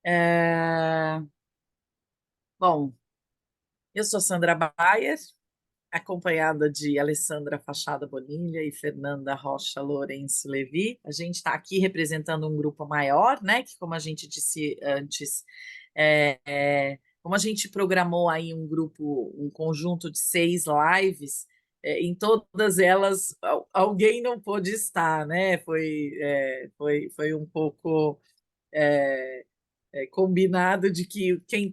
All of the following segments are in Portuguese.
É, Bom, eu sou Sandra Bayer, acompanhada de Alessandra Fachada Bonilha e Fernanda Rocha Lourenço Levi. A gente está aqui representando um grupo maior, né? Que, como a gente disse antes, como a gente programou aí um grupo, um conjunto de 6 lives, em todas elas alguém não pôde estar, né? Foi um pouco é, combinado de que quem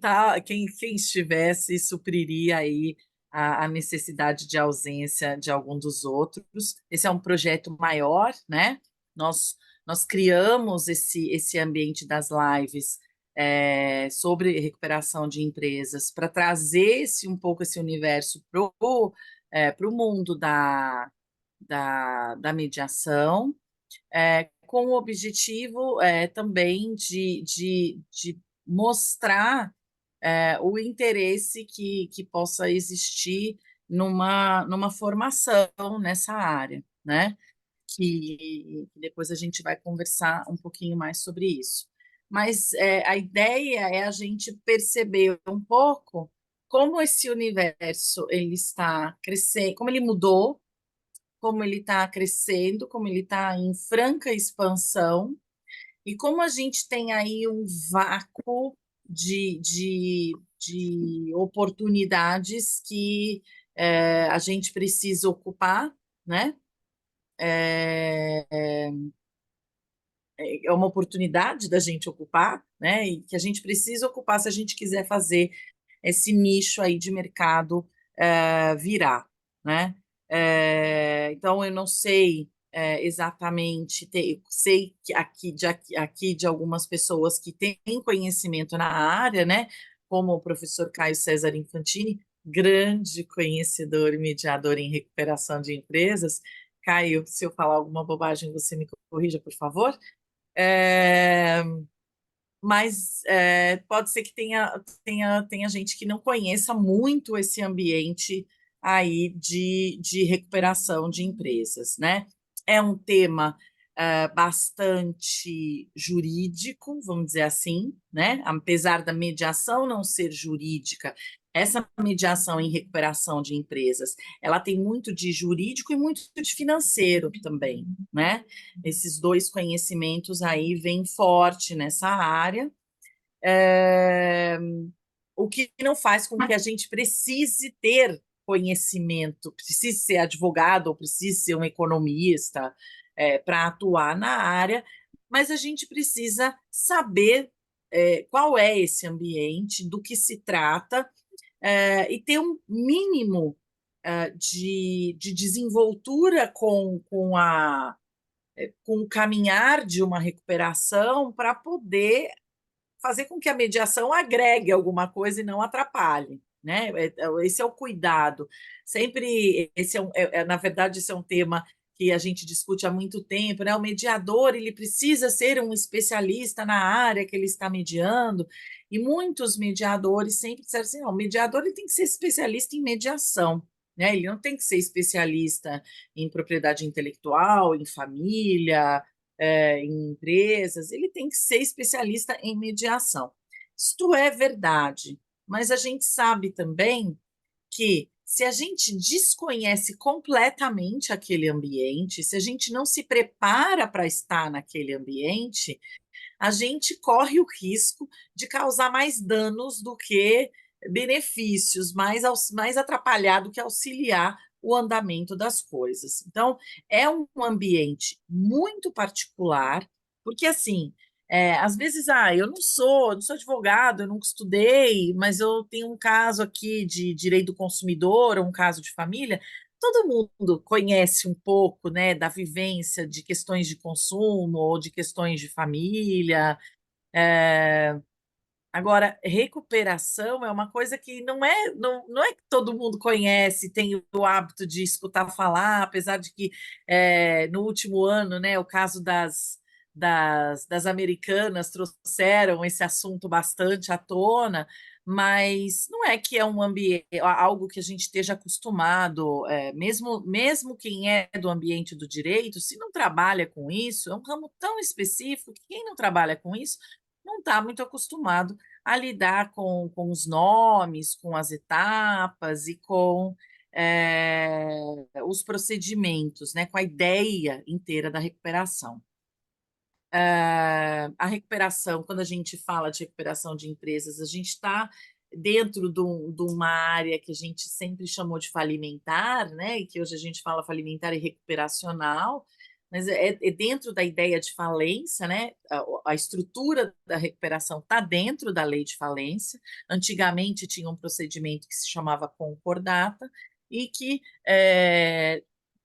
estivesse supriria aí a necessidade de ausência de algum dos outros. Esse é um projeto maior, né? Nós, nós criamos esse ambiente das lives sobre recuperação de empresas para trazer um pouco esse universo para o mundo da mediação, com o objetivo também de mostrar o interesse que possa existir numa formação nessa área, né? Que depois a gente vai conversar um pouquinho mais sobre isso. Mas a ideia é a gente perceber um pouco como esse universo ele está crescendo, como ele mudou, como ele está crescendo, como ele está em franca expansão, e como a gente tem aí um vácuo de oportunidades que a gente precisa ocupar, né? É, é uma oportunidade da gente ocupar, né? E que a gente precisa ocupar se a gente quiser fazer esse nicho aí de mercado virar, né? Então, eu não sei exatamente, sei que aqui de algumas pessoas que têm conhecimento na área, né? Como o professor Caio César Infantini, grande conhecedor e mediador em recuperação de empresas. Caio, se eu falar alguma bobagem, você me corrija, por favor. É, mas pode ser que tenha gente que não conheça muito esse ambiente aí de recuperação de empresas, né? É um tema bastante jurídico, vamos dizer assim, né? Apesar da mediação não ser jurídica, essa mediação em recuperação de empresas, ela tem muito de jurídico e muito de financeiro também, né? Esses dois conhecimentos aí vêm forte nessa área, é, o que não faz com que a gente precise ter conhecimento, precise ser advogado ou precise ser um economista para atuar na área, mas a gente precisa saber qual é esse ambiente, do que se trata, e ter um mínimo de desenvoltura com o caminhar de uma recuperação para poder fazer com que a mediação agregue alguma coisa e não atrapalhe, né? Esse é o cuidado. Sempre, na verdade, esse é um tema que a gente discute há muito tempo, né? O mediador, ele precisa ser um especialista na área que ele está mediando, e muitos mediadores sempre disseram assim, não, o mediador ele tem que ser especialista em mediação, né? Ele não tem que ser especialista em propriedade intelectual, em família, em empresas, ele tem que ser especialista em mediação. Isto é verdade, mas a gente sabe também que se a gente desconhece completamente aquele ambiente, se a gente não se prepara para estar naquele ambiente, a gente corre o risco de causar mais danos do que benefícios, mais atrapalhar do que auxiliar o andamento das coisas. Então, é um ambiente muito particular, porque assim, às vezes, eu não sou advogado, eu nunca estudei, mas eu tenho um caso aqui de direito do consumidor, ou um caso de família. Todo mundo conhece um pouco, né, da vivência de questões de consumo ou de questões de família. É, Agora, recuperação é uma coisa que não é que todo mundo conhece, tem o hábito de escutar falar, apesar de que no último ano, né, o caso das americanas trouxeram esse assunto bastante à tona, mas não é que é um ambiente, algo que a gente esteja acostumado, mesmo quem é do ambiente do direito, se não trabalha com isso, é um ramo tão específico que quem não trabalha com isso não está muito acostumado a lidar com os nomes, com as etapas e com os procedimentos, né, com a ideia inteira da recuperação. A recuperação, quando a gente fala de recuperação de empresas, a gente está dentro de uma área que a gente sempre chamou de falimentar, né? E que hoje a gente fala falimentar e recuperacional, mas é dentro da ideia de falência, né? A estrutura da recuperação está dentro da lei de falência. Antigamente tinha um procedimento que se chamava concordata e que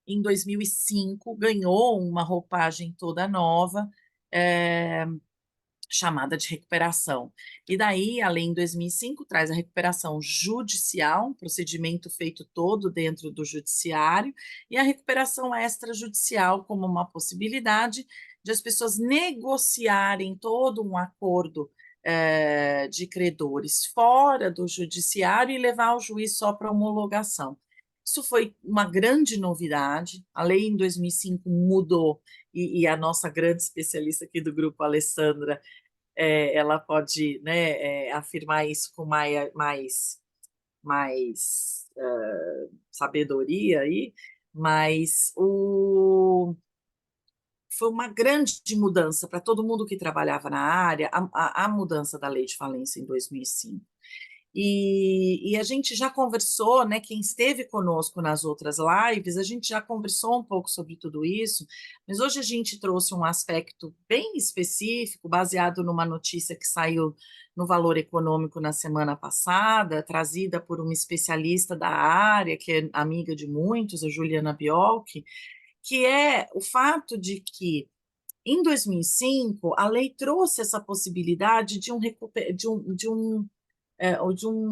em 2005 ganhou uma roupagem toda nova, é, chamada de recuperação. E daí, além em 2005, traz a recuperação judicial, um procedimento feito todo dentro do judiciário, e a recuperação extrajudicial como uma possibilidade de as pessoas negociarem todo um acordo de credores fora do judiciário e levar ao juiz só para homologação. Isso foi uma grande novidade. A lei em 2005 mudou e a nossa grande especialista aqui do grupo, Alessandra, ela pode, né, afirmar isso com mais sabedoria aí, mas foi uma grande mudança para todo mundo que trabalhava na área, a mudança da lei de falência em 2005. E a gente já conversou, né? Quem esteve conosco nas outras lives, a gente já conversou um pouco sobre tudo isso, mas hoje a gente trouxe um aspecto bem específico, baseado numa notícia que saiu no Valor Econômico na semana passada, trazida por uma especialista da área, que é amiga de muitos, a Juliana Biolchi, que é o fato de que em 2005 a lei trouxe essa possibilidade de um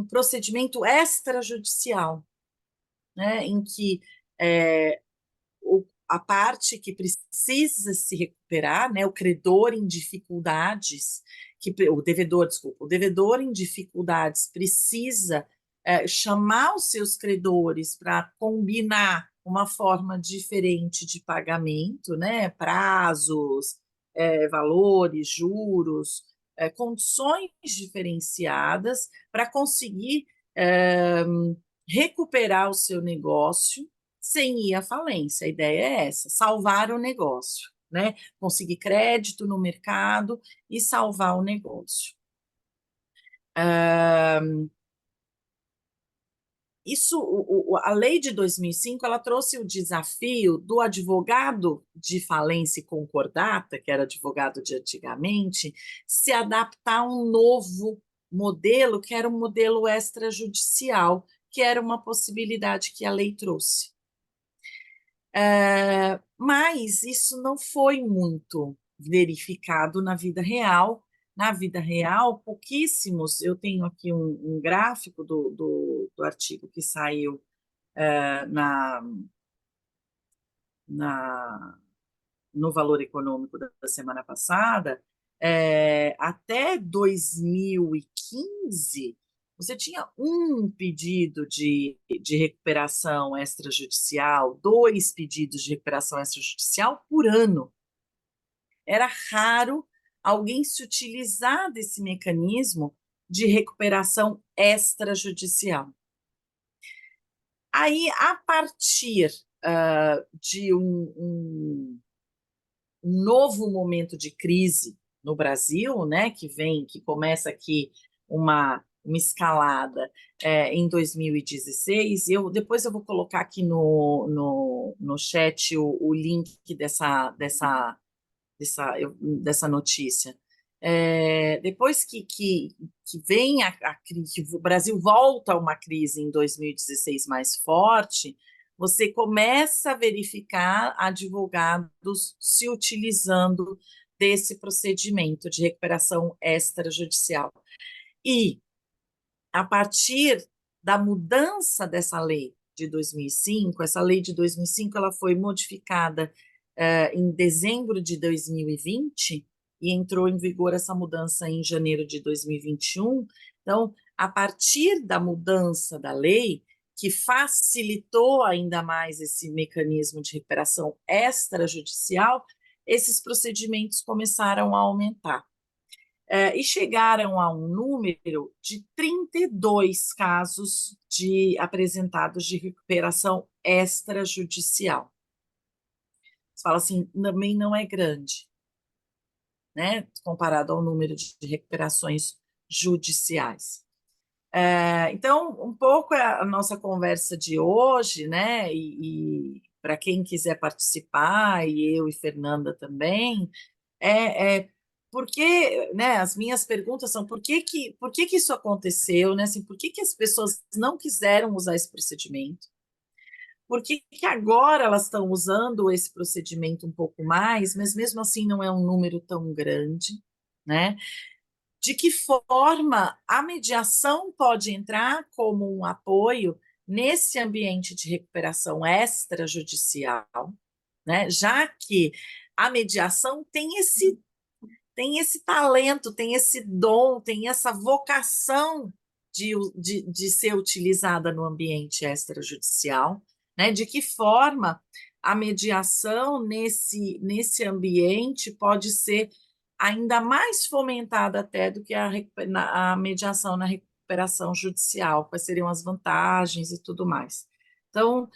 procedimento extrajudicial, né, em que a parte que precisa se recuperar, né, o credor em dificuldades, o devedor, desculpa, o devedor em dificuldades precisa chamar os seus credores para combinar uma forma diferente de pagamento, né, prazos, valores, juros, condições diferenciadas para conseguir recuperar o seu negócio sem ir à falência. A ideia é essa: salvar o negócio, né? Conseguir crédito no mercado e salvar o negócio. A lei de 2005 ela trouxe o desafio do advogado de falência e concordata, que era advogado de antigamente, se adaptar a um novo modelo, que era um modelo extrajudicial, que era uma possibilidade que a lei trouxe. Mas isso não foi muito verificado na vida real. Na vida real, pouquíssimos. Eu tenho aqui um gráfico do artigo que saiu na, na, no Valor Econômico da semana passada. Até 2015, você tinha um pedido de recuperação extrajudicial, dois pedidos de recuperação extrajudicial por ano. Era raro alguém se utilizar desse mecanismo de recuperação extrajudicial. Aí, a partir de um novo momento de crise no Brasil, né, que começa aqui uma escalada em 2016. Depois eu vou colocar aqui no chat o link dessa notícia. Depois que vem a crise, que o Brasil volta a uma crise em 2016 mais forte, você começa a verificar advogados se utilizando desse procedimento de recuperação extrajudicial. E, a partir da mudança dessa lei de 2005, essa lei de 2005 ela foi modificada em dezembro de 2020 e entrou em vigor essa mudança em janeiro de 2021. Então, a partir da mudança da lei, que facilitou ainda mais esse mecanismo de recuperação extrajudicial, esses procedimentos começaram a aumentar. E chegaram a um número de 32 casos apresentados de recuperação extrajudicial. Você fala assim, também não é grande, né, comparado ao número de recuperações judiciais. Então, um pouco a nossa conversa de hoje, né, e para quem quiser participar, e eu e Fernanda também, porque, né, as minhas perguntas são por que isso aconteceu, né, assim, por que as pessoas não quiseram usar esse procedimento? Por que agora elas estão usando esse procedimento um pouco mais, mas mesmo assim não é um número tão grande, né? De que forma a mediação pode entrar como um apoio nesse ambiente de recuperação extrajudicial, né? Já que a mediação tem esse talento, tem esse dom, tem essa vocação de ser utilizada no ambiente extrajudicial, né? De que forma a mediação nesse ambiente pode ser ainda mais fomentada até do que a mediação na recuperação judicial, quais seriam as vantagens e tudo mais. Então,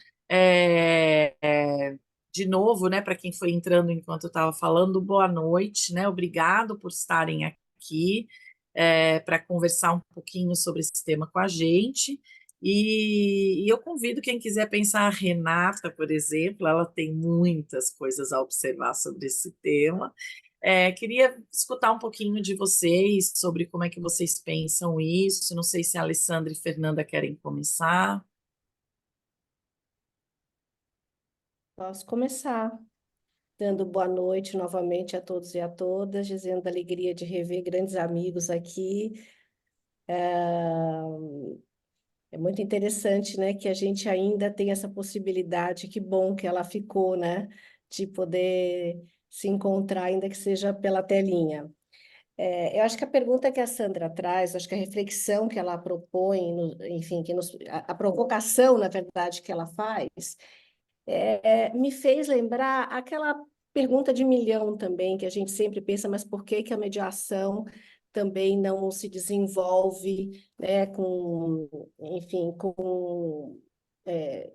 de novo, né, para quem foi entrando enquanto eu estava falando, boa noite, né? Obrigado por estarem aqui para conversar um pouquinho sobre esse tema com a gente. E eu convido quem quiser pensar, a Renata, por exemplo, ela tem muitas coisas a observar sobre esse tema. Queria escutar um pouquinho de vocês sobre como é que vocês pensam isso. Não sei se a Alessandra e Fernanda querem começar. Posso começar dando boa noite novamente a todos e a todas, dizendo a alegria de rever grandes amigos aqui. É muito interessante, né, que a gente ainda tem essa possibilidade, que bom que ela ficou, né, de poder se encontrar, ainda que seja pela telinha. Eu acho que a pergunta que a Sandra traz, acho que a reflexão que ela propõe, enfim, a provocação, na verdade, que ela faz, me fez lembrar aquela pergunta de milhão também, que a gente sempre pensa, mas por que que a mediação também não se desenvolve, né, enfim,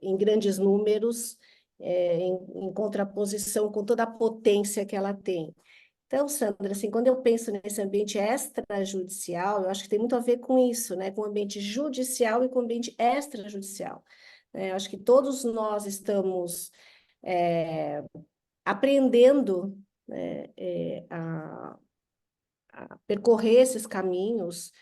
em grandes números, em contraposição com toda a potência que ela tem. Então, Sandra, assim, quando eu penso nesse ambiente extrajudicial, eu acho que tem muito a ver com isso, né? Com o ambiente judicial e com o ambiente extrajudicial. Eu acho que todos nós estamos aprendendo, né, a percorrer esses caminhos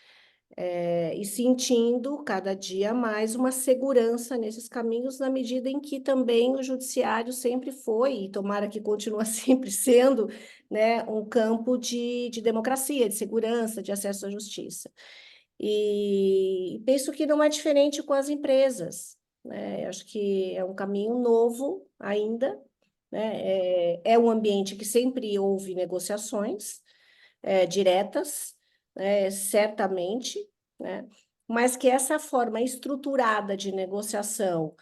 e sentindo cada dia mais uma segurança nesses caminhos, na medida em que também o judiciário sempre foi, e tomara que continue sempre sendo, né, um campo de democracia, de segurança, de acesso à justiça. E penso que não é diferente com as empresas, né? Acho que é um caminho novo ainda, né? É um ambiente que sempre houve negociações diretas, certamente, né? Mas que essa forma estruturada de negociação,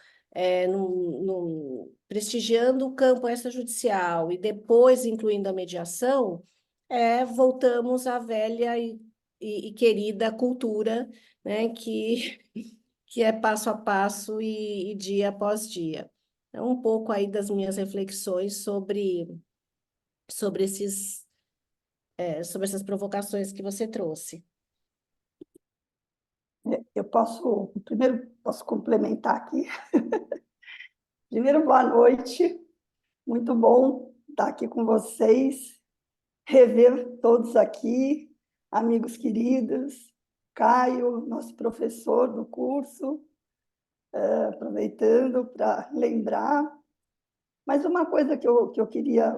prestigiando o campo extrajudicial e depois incluindo a mediação, voltamos à velha e querida cultura, né, que é passo a passo e dia após dia. É um pouco aí das minhas reflexões sobre sobre essas provocações que você trouxe. Primeiro, posso complementar aqui. Primeiro, boa noite. Muito bom estar aqui com vocês, rever todos aqui, amigos queridos, Caio, nosso professor do curso, aproveitando para lembrar. Mas uma coisa que eu queria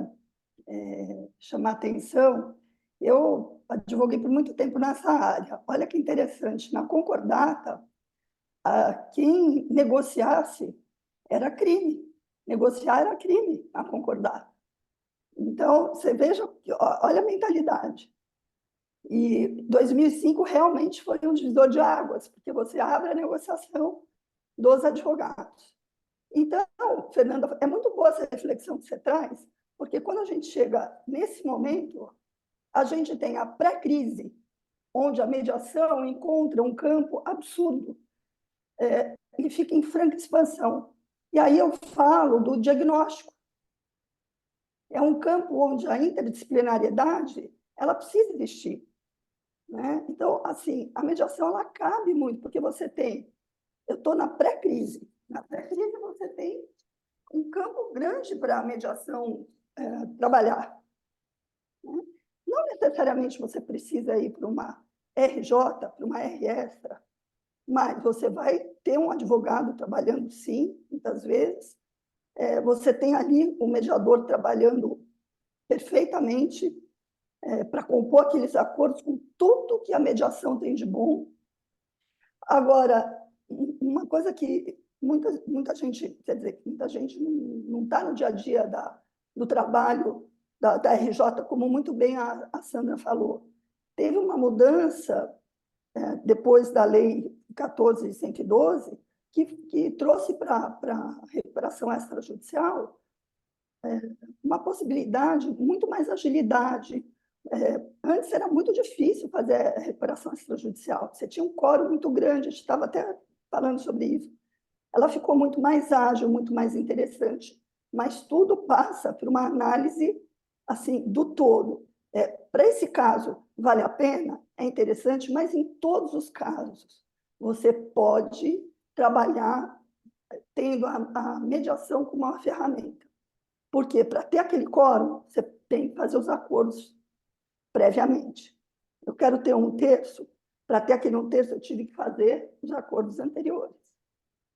chamar atenção, eu advoguei por muito tempo nessa área. Olha que interessante, na concordata, quem negociasse era crime. Negociar era crime, a concordata. Então, você veja, olha a mentalidade. E 2005 realmente foi um divisor de águas, porque você abre a negociação dos advogados. Então, Fernanda, é muito boa essa reflexão que você traz, porque quando a gente chega nesse momento, a gente tem a pré-crise, onde a mediação encontra um campo absurdo, ele fica em franca expansão. E aí eu falo do diagnóstico. É um campo onde a interdisciplinariedade ela precisa existir, né? Então, assim, a mediação ela cabe muito, porque você tem, eu estou na pré-crise. Na pré-crise você tem um campo grande para a mediação trabalhar, né? Não necessariamente você precisa ir para uma RJ, para uma R extra, mas você vai ter um advogado trabalhando, sim, muitas vezes. Você tem ali um mediador trabalhando perfeitamente para compor aqueles acordos com tudo que a mediação tem de bom. Agora, uma coisa que muita gente, quer dizer, muita gente não está no dia a dia do trabalho da RJ, como muito bem a Sandra falou. Teve uma mudança depois da Lei 14.112, que trouxe para a recuperação extrajudicial uma possibilidade, muito mais agilidade. Antes era muito difícil fazer recuperação extrajudicial. Você tinha um quórum muito grande, a gente estava até falando sobre isso. Ela ficou muito mais ágil, muito mais interessante. Mas tudo passa por uma análise assim do todo. Para esse caso, vale a pena? É interessante, mas em todos os casos, você pode trabalhar tendo a mediação como uma ferramenta. Porque para ter aquele quórum, você tem que fazer os acordos previamente. Eu quero ter um terço, para ter aquele um terço, eu tive que fazer os acordos anteriores,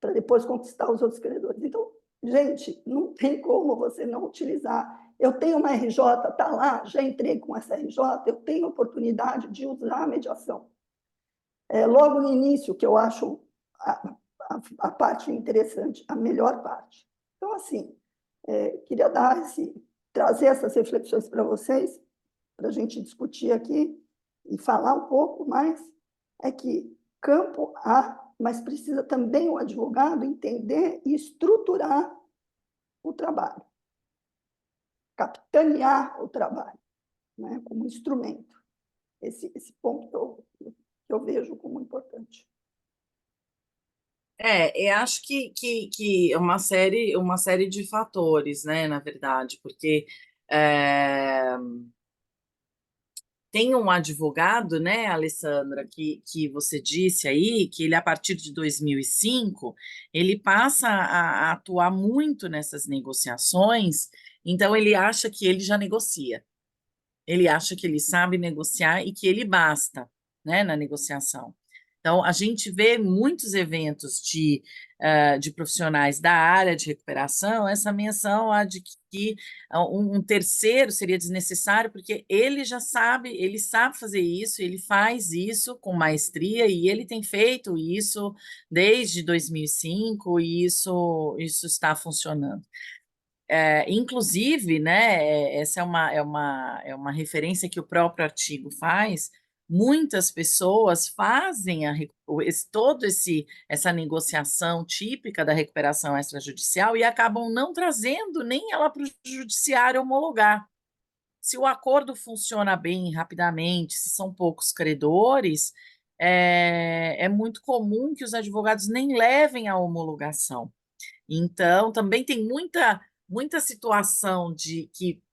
para depois conquistar os outros credores. Então, gente, não tem como você não utilizar. Eu tenho uma RJ, está lá, já entrei com essa RJ, eu tenho oportunidade de usar a mediação. Logo no início, que eu acho a parte interessante, a melhor parte. Então, assim, queria trazer essas reflexões para vocês, para a gente discutir aqui e falar um pouco mais, é que campo há, mas precisa também o advogado entender e estruturar o trabalho, capitanear o trabalho, né, como instrumento. Esse ponto que eu vejo como importante. Eu acho que é uma série de fatores, né, na verdade, porque é, tem um advogado, né, Alessandra, que você disse aí, que ele, a partir de 2005, ele passa a atuar muito nessas negociações, então ele acha que ele já negocia, ele acha que ele sabe negociar e que ele basta, né, na negociação. Então, a gente vê muitos eventos de profissionais da área de recuperação, essa menção de que um terceiro seria desnecessário, porque ele sabe fazer isso, ele faz isso com maestria e ele tem feito isso desde 2005 e isso está funcionando. Inclusive, né, essa é uma referência que o próprio artigo faz. Muitas pessoas fazem essa negociação típica da recuperação extrajudicial e acabam não trazendo nem ela para o judiciário homologar. Se o acordo funciona bem rapidamente, se são poucos credores, é muito comum que os advogados nem levem à homologação. Então, também tem muita situação de que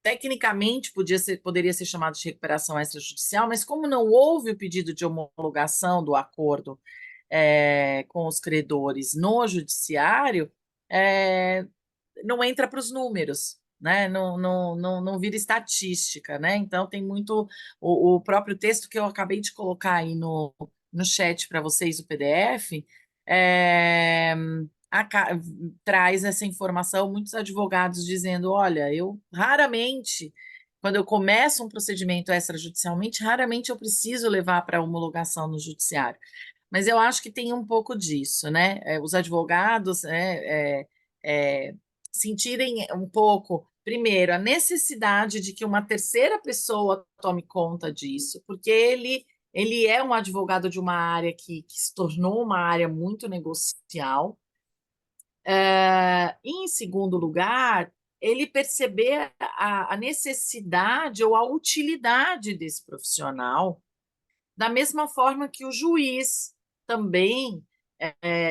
tecnicamente poderia ser chamado de recuperação extrajudicial, mas como não houve o pedido de homologação do acordo com os credores no judiciário, é, não entra para os números, né? Não vira estatística, né? Então tem muito o próprio texto que eu acabei de colocar aí no chat para vocês, o PDF, é, traz essa informação, muitos advogados dizendo, olha, eu raramente, quando eu começo um procedimento extrajudicialmente, raramente eu preciso levar para homologação no judiciário. Mas eu acho que tem um pouco disso, né? Os advogados sentirem um pouco Primeiro, a necessidade de que uma terceira pessoa tome conta disso, porque ele é um advogado de uma área que se tornou uma área muito negocial. E, em segundo lugar, ele perceber a necessidade ou a utilidade desse profissional, da mesma forma que o juiz também,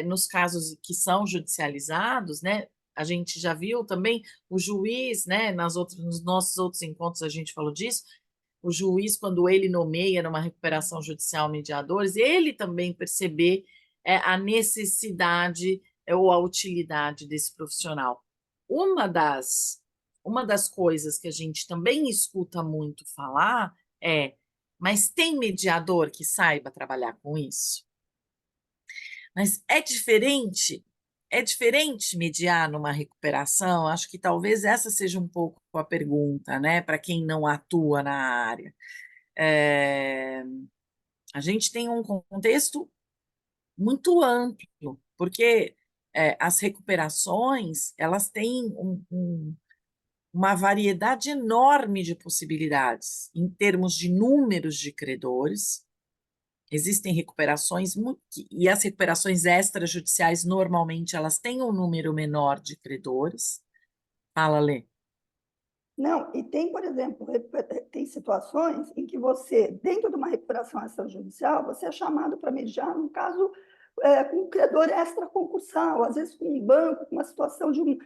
nos casos que são judicializados, né? A gente já viu também o juiz, né? Nos nossos outros encontros a gente falou disso. O juiz, quando ele nomeia numa recuperação judicial mediadores, ele também perceber a necessidade ou a utilidade desse profissional. Uma das coisas que a gente também escuta muito falar é: mas tem mediador que saiba trabalhar com isso? Mas é diferente mediar numa recuperação? Acho que talvez essa seja um pouco a pergunta, né, para quem não atua na área. A gente tem um contexto muito amplo, porque as recuperações, elas têm uma variedade enorme de possibilidades em termos de números de credores. Existem recuperações, e as recuperações extrajudiciais, normalmente, elas têm um número menor de credores. Fala, Lê. Não, e tem, por exemplo, tem situações em que você, dentro de uma recuperação extrajudicial, você é chamado para mediar num caso com um credor extraconcursal, às vezes com um banco, com uma situação de uma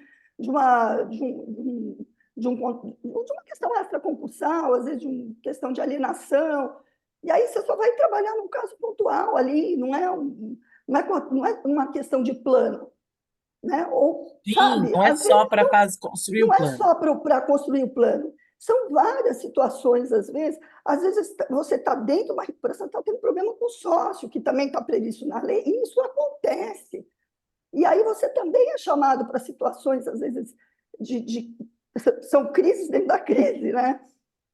questão extraconcursal, às vezes de uma questão de alienação. E aí você só vai trabalhar num caso pontual ali, não é uma questão de plano, né? Ou, Sim, sabe, não é às só vezes para construir não o é plano. só para construir o plano. São várias situações, às vezes. Às vezes você está dentro de uma recuperação, está tendo problema com o sócio, que também está previsto na lei, e isso acontece. E aí você também é chamado para situações, às vezes, são crises dentro da crise, né?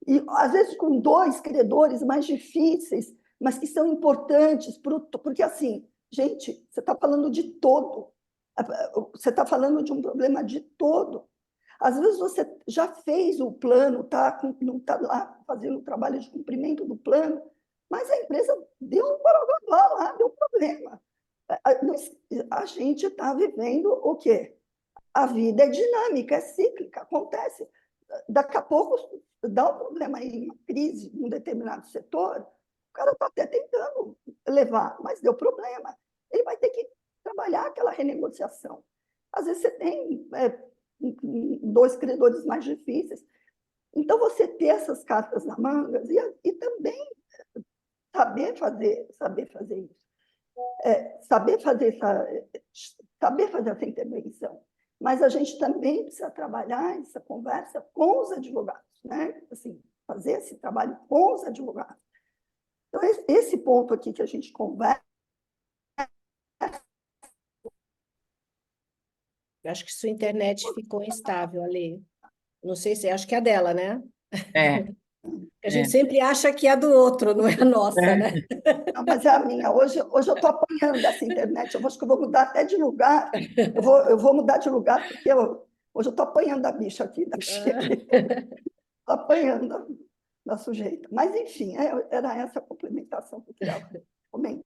E às vezes com dois credores mais difíceis, mas que são importantes, porque assim, gente, você está falando de todo, você está falando de um problema de todo. Às vezes você já fez o plano, não está lá fazendo o trabalho de cumprimento do plano, mas a empresa deu um borogodó lá, deu um problema. A gente está vivendo o quê? A vida é dinâmica, é cíclica, acontece. Daqui a pouco dá um problema aí, uma crise em um determinado setor, o cara está até tentando levar, mas deu problema. Ele vai ter que trabalhar aquela renegociação. Às vezes você tem dois credores mais difíceis. Então, você ter essas cartas na manga e também saber fazer isso. Saber fazer essa intervenção. Mas a gente também precisa trabalhar essa conversa com os advogados, né? Assim, fazer esse trabalho com os advogados. Então, esse ponto aqui que a gente conversa. Eu acho que sua internet ficou instável, Ale. Não sei se, acho que é a dela, né? É, A gente é, sempre acha que é a do outro, não é a nossa, é. né? Não, mas é a minha. Hoje eu estou apanhando essa internet. Eu acho que eu vou mudar até de lugar. Eu vou mudar de lugar, porque hoje eu estou apanhando a bicha aqui, da bexiga. Estou apanhando da sujeita. Mas, enfim, era essa complementação que eu queria comentar.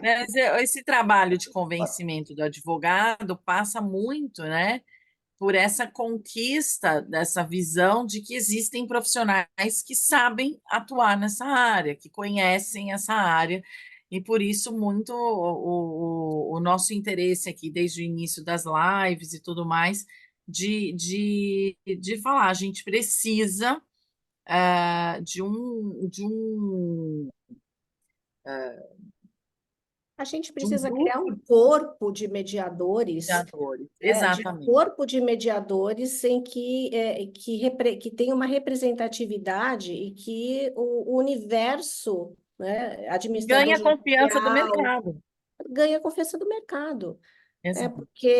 Mas esse trabalho de convencimento do advogado passa muito, né, por essa conquista dessa visão de que existem profissionais que sabem atuar nessa área, que conhecem essa área, e por isso muito o nosso interesse aqui, desde o início das lives e tudo mais, de falar, a gente precisa A gente de um precisa criar grupo um corpo de mediadores, de atores. de Exatamente. corpo de mediadores em que tenha uma representatividade e que o universo, né, administrador Ganha a confiança do judicial, mercado. ganhe a confiança do mercado. Exato. Porque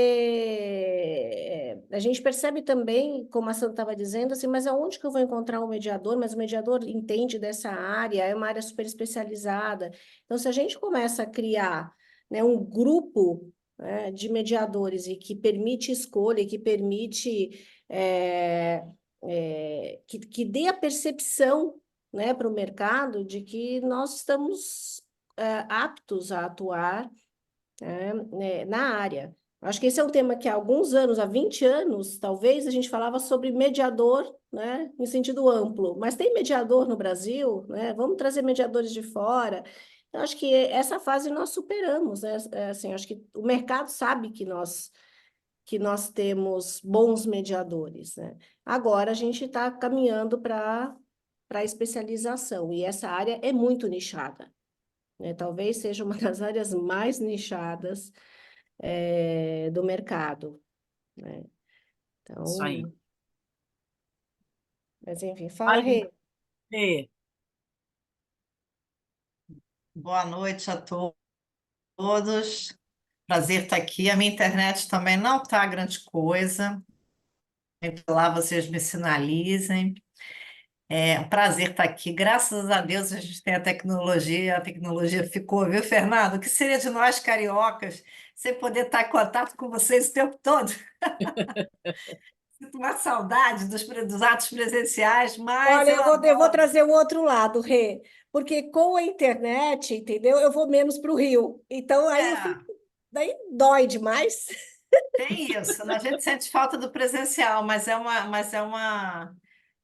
a gente percebe também, como a Sandra estava dizendo, assim, mas aonde que eu vou encontrar um mediador? Mas o mediador entende dessa área, é uma área super especializada. Então, se a gente começa a criar, né, um grupo, né, de mediadores e que permite escolha, que permite que dê a percepção, né, para o mercado de que nós estamos aptos a atuar, na área. Acho que esse é um tema que há alguns anos, há 20 anos, talvez, a gente falava sobre mediador, né, em sentido amplo. Mas tem mediador no Brasil, né? Vamos trazer mediadores de fora. Então, acho que essa fase nós superamos, né? Assim, acho que o mercado sabe que nós temos bons mediadores, né? Agora a gente está caminhando para a especialização, e essa área é muito nichada, né? Talvez seja uma das áreas mais nichadas do mercado, né? Isso aí. Então, mas enfim, fala, Aí, Rê. Fê, Boa noite a todos. Prazer estar aqui. A minha internet também não está grande coisa. Lá vocês me sinalizem. É um prazer estar aqui. Graças a Deus a gente tem a tecnologia ficou, viu, Fernando? O que seria de nós cariocas sem poder estar em contato com vocês o tempo todo? Sinto uma saudade dos atos presenciais, mas Olha, eu eu vou adoro. trazer o outro lado, Rê, porque com a internet, entendeu? Eu vou menos para o Rio. Então, aí eu fico, É. daí dói demais. Tem isso, né? A gente sente falta do presencial,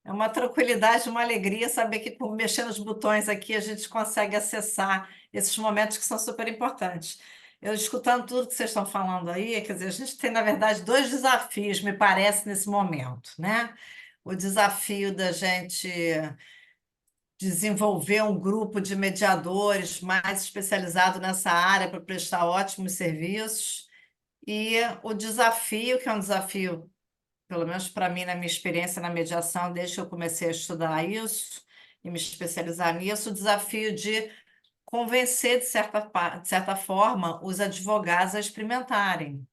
é uma tranquilidade, uma alegria saber que por mexer nos botões aqui a gente consegue acessar esses momentos que são super importantes. Eu escutando tudo que vocês estão falando aí, quer dizer, a gente tem, na verdade, dois desafios, me parece, nesse momento, né? O desafio da gente desenvolver um grupo de mediadores mais especializado nessa área para prestar ótimos serviços. E o desafio, que é um desafio, pelo menos para mim, na minha experiência na mediação, desde que eu comecei a estudar isso e me especializar nisso, o desafio de convencer, de certa forma, os advogados a experimentarem,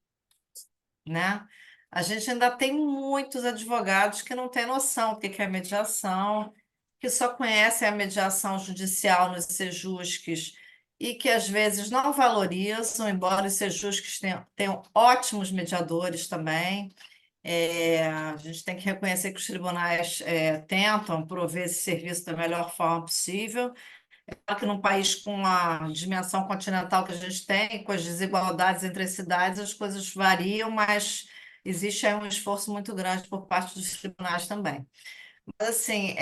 né? A gente ainda tem muitos advogados que não têm noção do que é mediação, que só conhecem a mediação judicial nos sejusques e que às vezes não valorizam, embora os sejusques tenham ótimos mediadores também. A gente tem que reconhecer que os tribunais tentam prover esse serviço da melhor forma possível. Claro que num país com a dimensão continental que a gente tem, com as desigualdades entre as cidades, as coisas variam, mas existe aí um esforço muito grande por parte dos tribunais também. Mas, assim,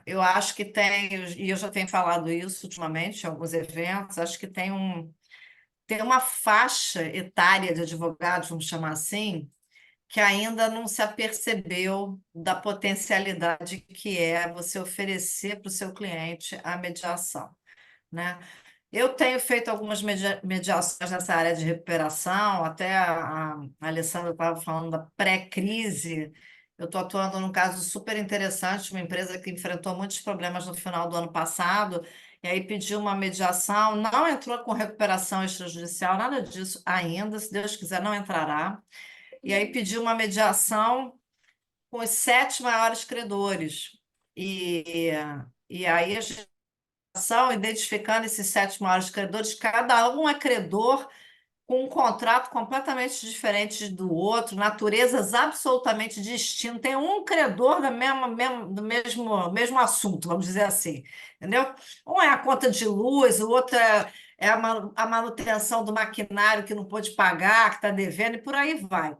eu acho que tem, e eu já tenho falado isso ultimamente em alguns eventos, acho que tem uma faixa etária de advogados, vamos chamar assim, que ainda não se apercebeu da potencialidade que é você oferecer para o seu cliente a mediação, né? Eu tenho feito algumas mediações nessa área de recuperação, até a Alessandra estava falando da pré-crise. Eu estou atuando num caso super interessante, uma empresa que enfrentou muitos problemas no final do ano passado, e aí pediu uma mediação, não entrou com recuperação extrajudicial, nada disso ainda, se Deus quiser, não entrará. E aí pediu uma mediação com os 7 maiores credores. E, e aí a gente são identificando esses 7 maiores credores, cada um é credor com um contrato completamente diferente do outro, naturezas absolutamente distintas. Tem um credor do mesmo assunto, vamos dizer assim, entendeu? Um é a conta de luz, o outro é a manutenção do maquinário que não pôde pagar, que está devendo, e por aí vai.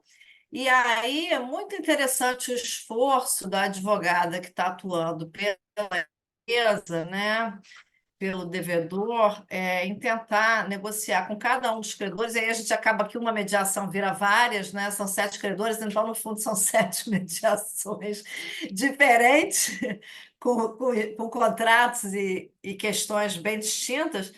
E aí é muito interessante o esforço da advogada que está atuando pela empresa, né? Pelo devedor, em tentar negociar com cada um dos credores, e aí a gente acaba que uma mediação vira várias, né? São 7 credores, então, no fundo, são 7 mediações diferentes, com contratos e questões bem distintas,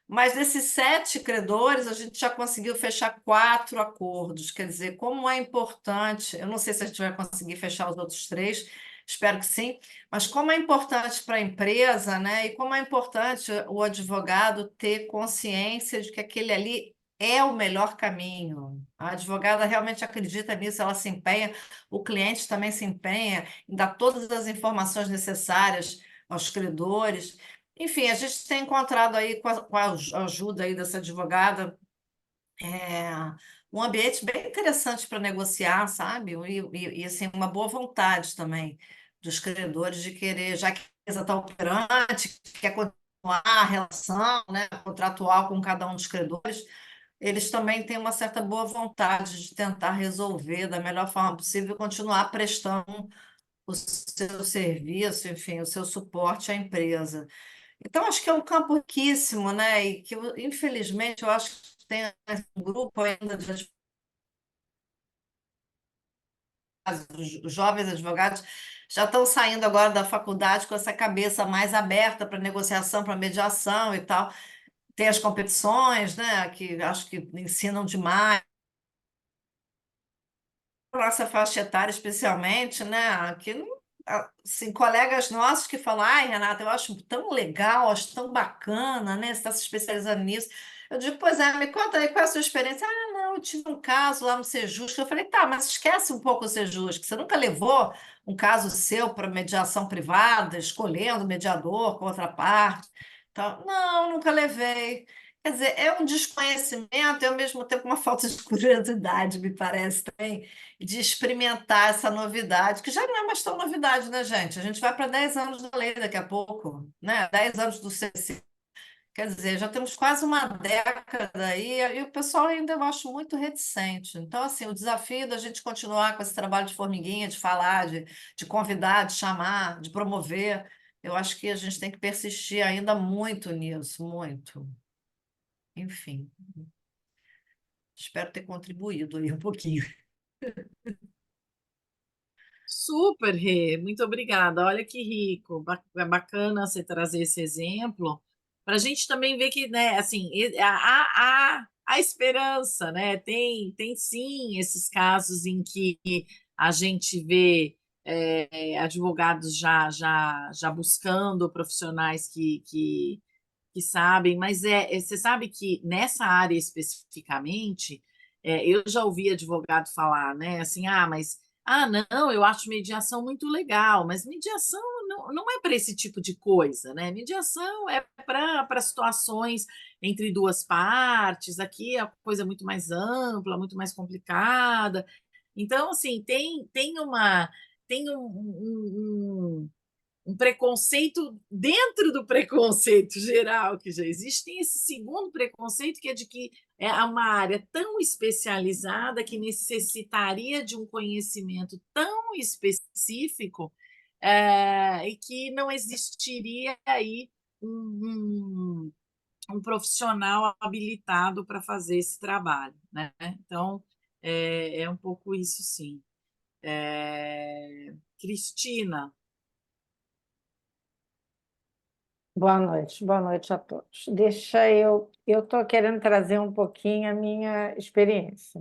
mas desses 7 credores, a gente já conseguiu fechar 4 acordos. Quer dizer, como é importante, eu não sei se a gente vai conseguir fechar os outros 3, espero que sim, mas como é importante para a empresa, né? E como é importante o advogado ter consciência de que aquele ali é o melhor caminho. A advogada realmente acredita nisso, ela se empenha, o cliente também se empenha em dar todas as informações necessárias aos credores. Enfim, a gente tem encontrado aí, com a ajuda aí dessa advogada, é, um ambiente bem interessante para negociar, sabe? E, assim, uma boa vontade também dos credores de querer, já que a empresa está operante, quer continuar a relação, né, contratual com cada um dos credores, eles também têm uma certa boa vontade de tentar resolver da melhor forma possível e continuar prestando o seu serviço, enfim, o seu suporte à empresa. Então, acho que é um campo riquíssimo, né? E que, infelizmente, eu acho que tem um grupo ainda de advogados, os jovens advogados já estão saindo agora da faculdade com essa cabeça mais aberta para negociação, para mediação e tal. Tem as competições, né? Que acho que ensinam demais. Nossa faixa etária, especialmente, né? Que, assim, colegas nossos que falam, ai, Renata, eu acho tão legal, acho tão bacana, né? Você está se especializando nisso. Eu digo, pois é, me conta aí qual é a sua experiência. Ah, não, eu tive um caso lá no Sejusc. Eu falei, tá, mas esquece um pouco o Sejusc, que você nunca levou um caso seu para mediação privada, escolhendo mediador com outra parte. Então, não, nunca levei. Quer dizer, é um desconhecimento e, ao mesmo tempo, uma falta de curiosidade, me parece também de experimentar essa novidade, que já não é mais tão novidade, né, gente? A gente vai para 10 anos da lei daqui a pouco, né? 10 anos do CC. Quer dizer, já temos quase uma década aí, e o pessoal ainda eu acho muito reticente. Então, assim, o desafio da gente continuar com esse trabalho de formiguinha, de falar, de convidar, de chamar, de promover, eu acho que a gente tem que persistir ainda muito nisso, muito. Enfim, espero ter contribuído aí um pouquinho. Super, Rê, muito obrigada. Olha que rico, é bacana você trazer esse exemplo para a gente também ver que, né, assim, há esperança, né? Tem sim esses casos em que a gente vê advogados já buscando profissionais que sabem, mas você sabe que nessa área especificamente, eu já ouvi advogado falar, né, assim, mas não, eu acho mediação muito legal, mas mediação não é para esse tipo de coisa, né? Mediação é para situações entre duas partes, aqui a coisa é muito mais ampla, muito mais complicada. Então, assim, tem um preconceito dentro do preconceito geral que já existe, tem esse segundo preconceito que é de que é uma área tão especializada que necessitaria de um conhecimento tão específico e que não existiria aí um profissional habilitado para fazer esse trabalho, né? Então, é um pouco isso, sim. Cristina, Boa noite a todos. Eu estou querendo trazer um pouquinho a minha experiência.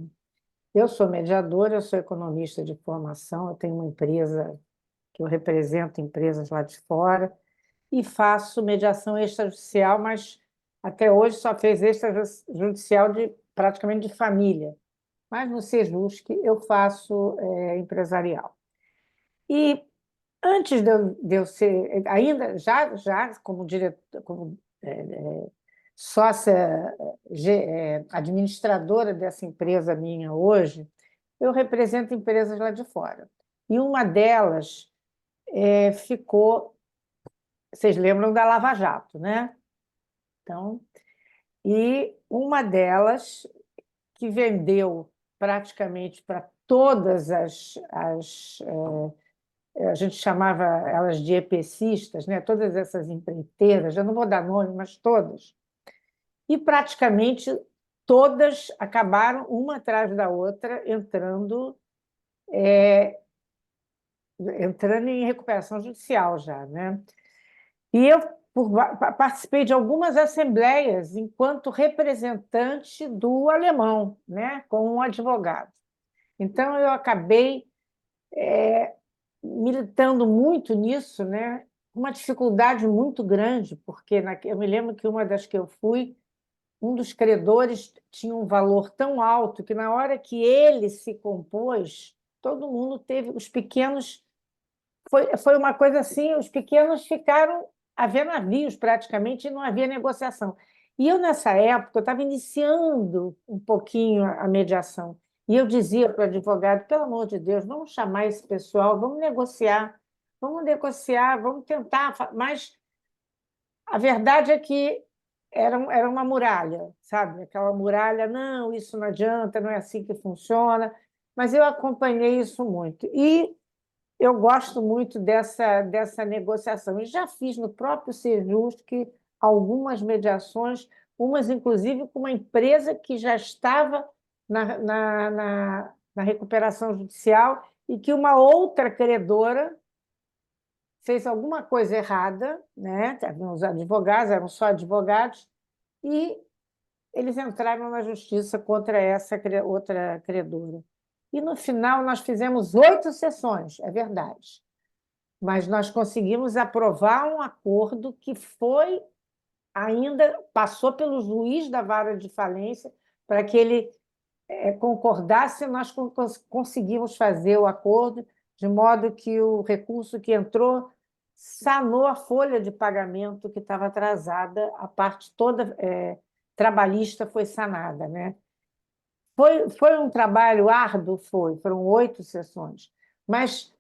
Eu sou mediadora, eu sou economista de formação, eu tenho uma empresa que eu represento empresas lá de fora e faço mediação extrajudicial, mas até hoje só fez extrajudicial praticamente de família. Mas no Sejusc eu faço empresarial. E antes de eu ser, ainda já como diretor, como sócia administradora dessa empresa minha hoje, eu represento empresas lá de fora. E uma delas ficou, vocês lembram da Lava Jato, né? Então, e uma delas que vendeu praticamente para todas a gente chamava elas de EPCistas, né? Todas essas empreiteiras, eu não vou dar nome, mas todas. E praticamente todas acabaram, uma atrás da outra, entrando em recuperação judicial já, né? E eu participei de algumas assembleias enquanto representante do alemão, né? Com um advogado. Então, eu acabei militando muito nisso, né? Uma dificuldade muito grande, porque eu me lembro que uma das que eu fui, um dos credores tinha um valor tão alto que, na hora que ele se compôs, todo mundo teve. Os pequenos. Foi uma coisa assim: os pequenos ficaram a ver navios praticamente e não havia negociação. E eu, nessa época, eu estava iniciando um pouquinho a mediação. E eu dizia para o advogado, pelo amor de Deus, vamos chamar esse pessoal, vamos negociar, vamos tentar. Mas a verdade é que era uma muralha, sabe? Aquela muralha, não, isso não adianta, não é assim que funciona. Mas eu acompanhei isso muito. E eu gosto muito dessa negociação. E já fiz no próprio Sejusc algumas mediações, umas, inclusive, com uma empresa que já estava na recuperação judicial e que uma outra credora fez alguma coisa errada, né? Os advogados, eram só advogados, e eles entraram na justiça contra essa outra credora. E, no final, nós fizemos 8 sessões, é verdade. Mas nós conseguimos aprovar um acordo que foi ainda passou pelo juiz da vara de falência para que ele concordasse, nós conseguimos fazer o acordo de modo que o recurso que entrou sanou a folha de pagamento que estava atrasada, a parte toda trabalhista foi sanada, né? Foi um trabalho árduo, foram 8 sessões, mas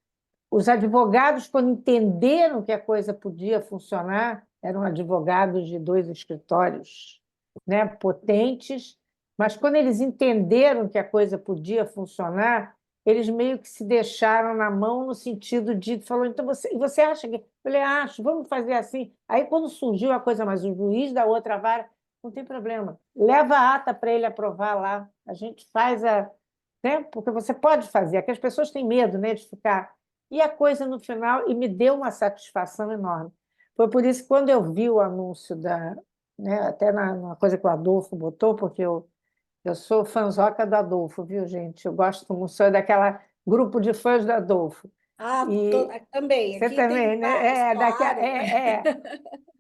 os advogados, quando entenderam que a coisa podia funcionar, eram advogados de 2 escritórios, né, potentes, mas quando eles entenderam que a coisa podia funcionar, eles meio que se deixaram na mão no sentido de falou, então você acha que? Eu falei, acho, vamos fazer assim. Aí, quando surgiu a coisa, mas o juiz da outra vara, não tem problema, leva a ata para ele aprovar lá, a gente faz né? Porque você pode fazer, é que as pessoas têm medo, né, de ficar. E a coisa no final, e me deu uma satisfação enorme. Foi por isso que, quando eu vi o anúncio né, até na coisa que o Adolfo botou, porque eu sou fãzoca do Adolfo, viu, gente? Eu gosto muito, sou daquela grupo de fãs do Adolfo. E Também. você Aqui também, tem né? vários, claro.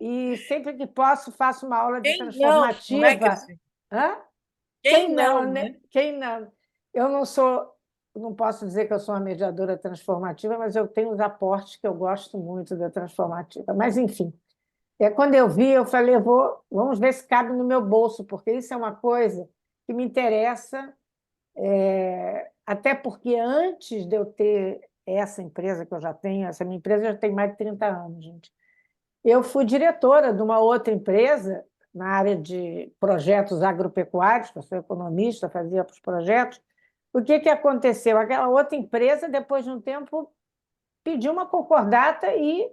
E sempre que posso, faço uma aula de Quem não é, transformativa. Cristina? Hã? Quem não, Né? né? Quem não? Eu não posso dizer que eu sou uma mediadora transformativa, mas eu tenho os aportes que eu gosto muito da transformativa. Mas, enfim, quando eu vi, eu falei, vamos ver se cabe no meu bolso, porque isso é uma coisa que me interessa, até porque antes de eu ter essa empresa que eu já tenho, essa minha empresa já tem mais de 30 anos, gente. Eu fui diretora de uma outra empresa na área de projetos agropecuários, que eu sou economista, fazia para os projetos. O que aconteceu? Aquela outra empresa, depois de um tempo, pediu uma concordata e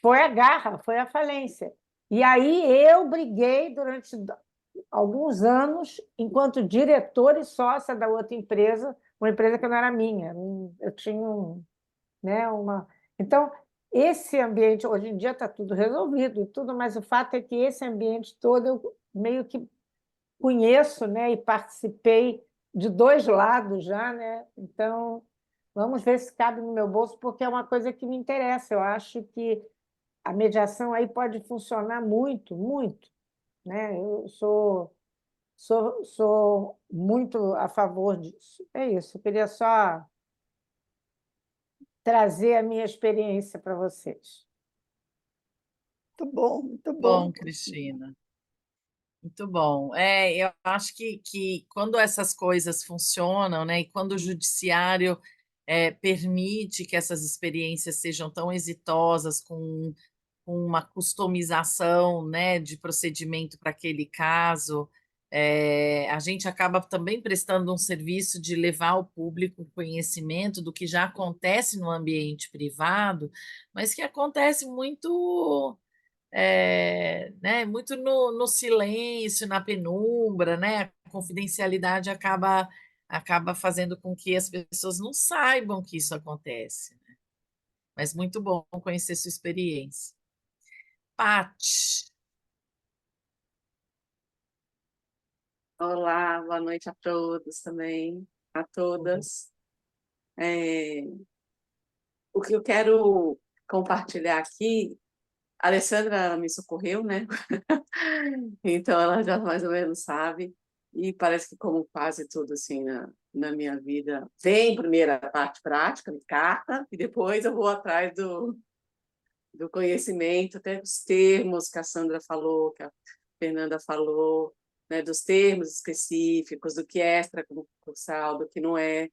foi a garra, foi a falência. E aí eu briguei durante alguns anos, enquanto diretora e sócia da outra empresa, uma empresa que não era minha. Eu tinha né, uma... Então, esse ambiente, hoje em dia está tudo resolvido e tudo, mas o fato é que esse ambiente todo eu meio que conheço, né, e participei de 2 lados já, né? Então, vamos ver se cabe no meu bolso, porque é uma coisa que me interessa. Eu acho que a mediação aí pode funcionar muito, muito, né? Eu sou muito a favor disso. É isso, eu queria só trazer a minha experiência para vocês. Muito bom, muito bom. Bom, Cristina. Muito bom. Eu acho que quando essas coisas funcionam, né, e quando o judiciário permite que essas experiências sejam tão exitosas, com uma customização, né, de procedimento para aquele caso, a gente acaba também prestando um serviço de levar ao público conhecimento do que já acontece no ambiente privado, mas que acontece muito né, muito no silêncio, na penumbra, né? A confidencialidade acaba fazendo com que as pessoas não saibam que isso acontece, né? Mas muito bom conhecer sua experiência. Pati, Olá, boa noite a todos também, a todas. O que eu quero compartilhar aqui, a Alessandra me socorreu, né? Então ela já mais ou menos sabe, e parece que, como quase tudo assim na minha vida, vem primeiro a parte prática, de carta, e depois eu vou atrás do conhecimento, até dos termos que a Sandra falou, que Fernanda falou, né, dos termos específicos, do que é extraconcursal, do que não é,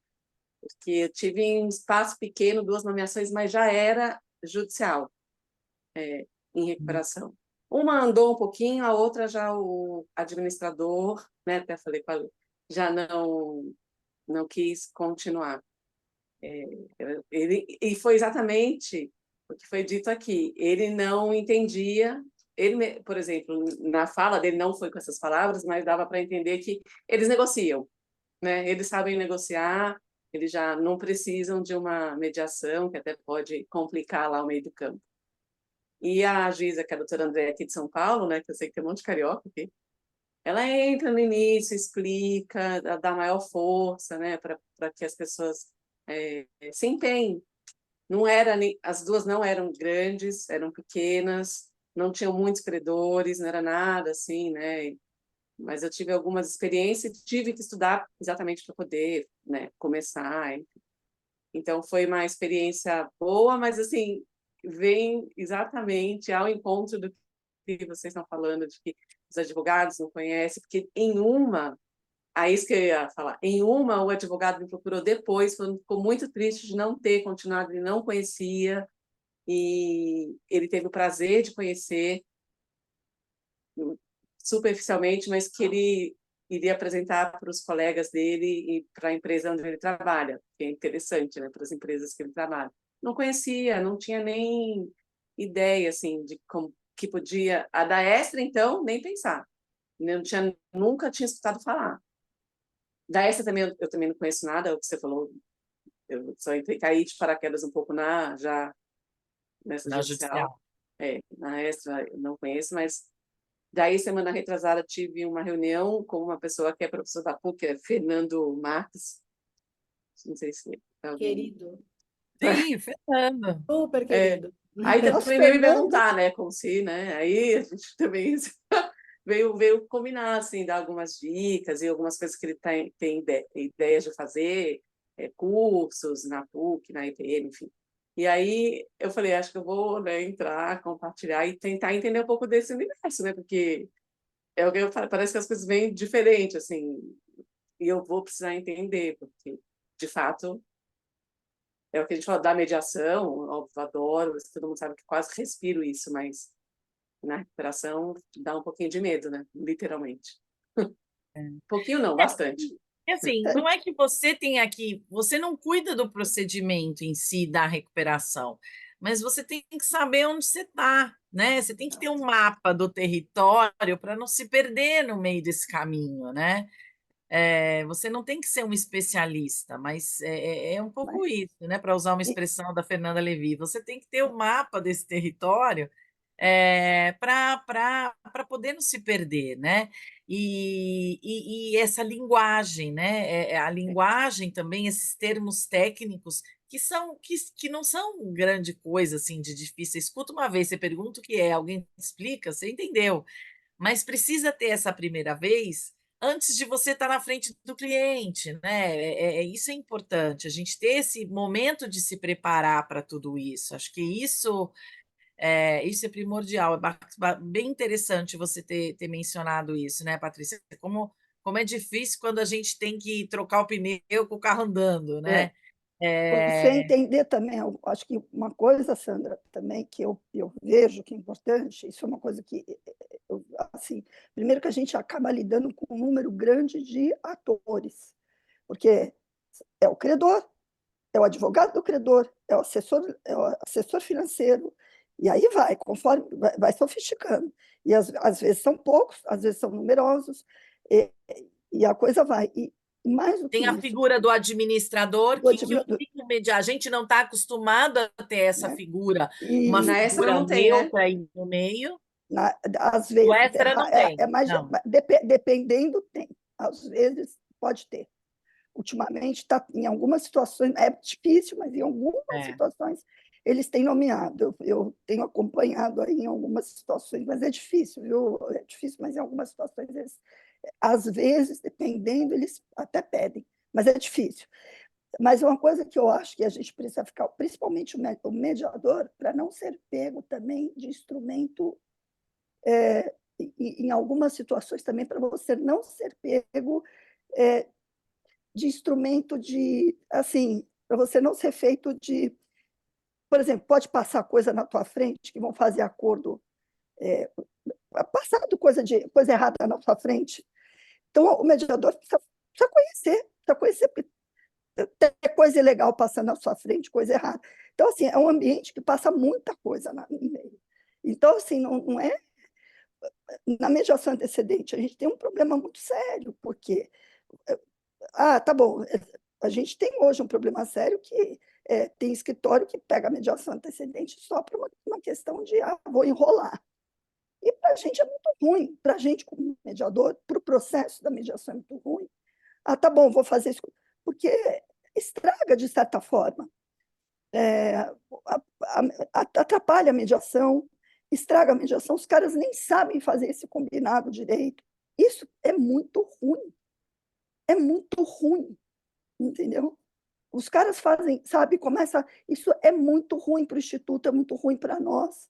porque eu tive em um espaço pequeno 2 nomeações, mas já era judicial, em recuperação. Uma andou um pouquinho, a outra já o administrador, né, até falei com a Lu, já não quis continuar. E foi exatamente o que foi dito aqui. Ele não entendia, por exemplo, na fala dele não foi com essas palavras, mas dava para entender que eles negociam, né? Eles sabem negociar, eles já não precisam de uma mediação que até pode complicar lá o meio do campo. E a juíza, que é a doutora André aqui de São Paulo, né, que eu sei que tem um monte de carioca aqui, ela entra no início, explica, dá maior força, né, para que as pessoas se empenhem. Não era, as duas não eram grandes, eram pequenas, não tinham muitos credores, não era nada assim, né? Mas eu tive algumas experiências e tive que estudar exatamente para poder, né, começar. Então foi uma experiência boa, mas assim, vem exatamente ao encontro do que vocês estão falando, de que os advogados não conhecem, porque isso que eu ia falar, em uma o advogado me procurou depois, ficou muito triste de não ter continuado, ele não conhecia, e ele teve o prazer de conhecer superficialmente, mas que ele iria apresentar para os colegas dele e para a empresa onde ele trabalha, que é interessante, né, para as empresas que ele trabalha. Não conhecia, não tinha nem ideia, assim, de como que podia... A da Extra, então, nem pensar. Nunca tinha escutado falar. Da Extra também, eu também não conheço nada, o que você falou, eu só entrei, caí de paraquedas um pouco já nessa Na judicial. judicial. Na Extra eu não conheço, mas daí, semana retrasada, tive uma reunião com uma pessoa que é professor da PUC, é Fernando Marques. Não sei se alguém... Querido, Sim, Fernando. super querido. Aí Nosso também veio me Fernando, perguntar, né, como se, né? Aí a gente também veio combinar, assim, dar algumas dicas e algumas coisas que ele tem ideias de fazer, cursos na PUC, na IPM, enfim. E aí eu falei, acho que eu vou, né, entrar, compartilhar e tentar entender um pouco desse universo, né? Porque é o que eu falo, parece que as coisas vêm diferentes, assim, e eu vou precisar entender, porque, de fato, é o que a gente fala da mediação, óbvio, eu adoro, todo mundo sabe que quase respiro isso, mas na recuperação dá um pouquinho de medo, né? Literalmente. Um pouquinho não, bastante. E assim, não é que você tem aqui, você não cuida do procedimento em si da recuperação, mas você tem que saber onde você está, né? Você tem que ter um mapa do território para não se perder no meio desse caminho, né? Você não tem que ser um especialista, mas é um mas, pouco isso, né? Para usar uma e, expressão da Fernanda Levi, você tem que ter o mapa desse território para poder não se perder, né? E essa linguagem, né? A linguagem também, esses termos técnicos que não são grande coisa assim de difícil. Você escuta uma vez, você pergunta o que é, alguém explica, você entendeu, mas precisa ter essa primeira vez antes de você estar na frente do cliente, né? Isso é importante, a gente ter esse momento de se preparar para tudo isso. Acho que isso é primordial. Bem interessante você ter mencionado isso, né, Patrícia? Como é difícil quando a gente tem que trocar o pneu com o carro andando, É, né? você É, entender também, eu acho que uma coisa, Sandra, também que eu vejo que é importante, isso é uma coisa que, assim, primeiro que a gente acaba lidando com um número grande de atores, porque é o credor, é o advogado do credor, é o assessor financeiro, e aí vai, conforme vai sofisticando. E às vezes são poucos, às vezes são numerosos, e, e a coisa vai. E mais do que Tem a isso, figura do administrador do que advogado, fica a gente não está acostumado a ter essa né? figura, uma na Extra figura não tem, né? neutra aí no meio. Às O vezes, extra não tem, mais, não. dependendo, tem. Às vezes, pode ter. Ultimamente, em algumas situações, é difícil, mas em algumas É. situações eles têm nomeado. Eu tenho acompanhado aí em algumas situações, mas é difícil, viu? É difícil, mas em algumas situações eles, às vezes, dependendo, eles até pedem, mas é difícil. Mas uma coisa que eu acho que a gente precisa ficar, principalmente o mediador, para não ser pego também de instrumento em algumas situações também, para você não ser pego de instrumento de, assim, para você não ser feito de, por exemplo, pode passar coisa na tua frente que vão fazer acordo, passando coisa errada na tua frente. Então, o mediador precisa conhecer, porque tem coisa ilegal passando na sua frente, coisa errada. Então, assim, é um ambiente que passa muita coisa no meio. Então, assim, não é... Na mediação antecedente, a gente tem um problema muito sério, porque... tá bom, a gente tem hoje um problema sério que tem escritório que pega a mediação antecedente só por uma questão de, vou enrolar. E para a gente é muito ruim, para a gente como mediador, para o processo da mediação é muito ruim. Tá bom, vou fazer isso, porque estraga de certa forma, atrapalha a mediação, estraga a mediação, os caras nem sabem fazer esse combinado direito. Isso é muito ruim, entendeu? Os caras fazem, sabe, começa, isso é muito ruim para o Instituto, é muito ruim para nós,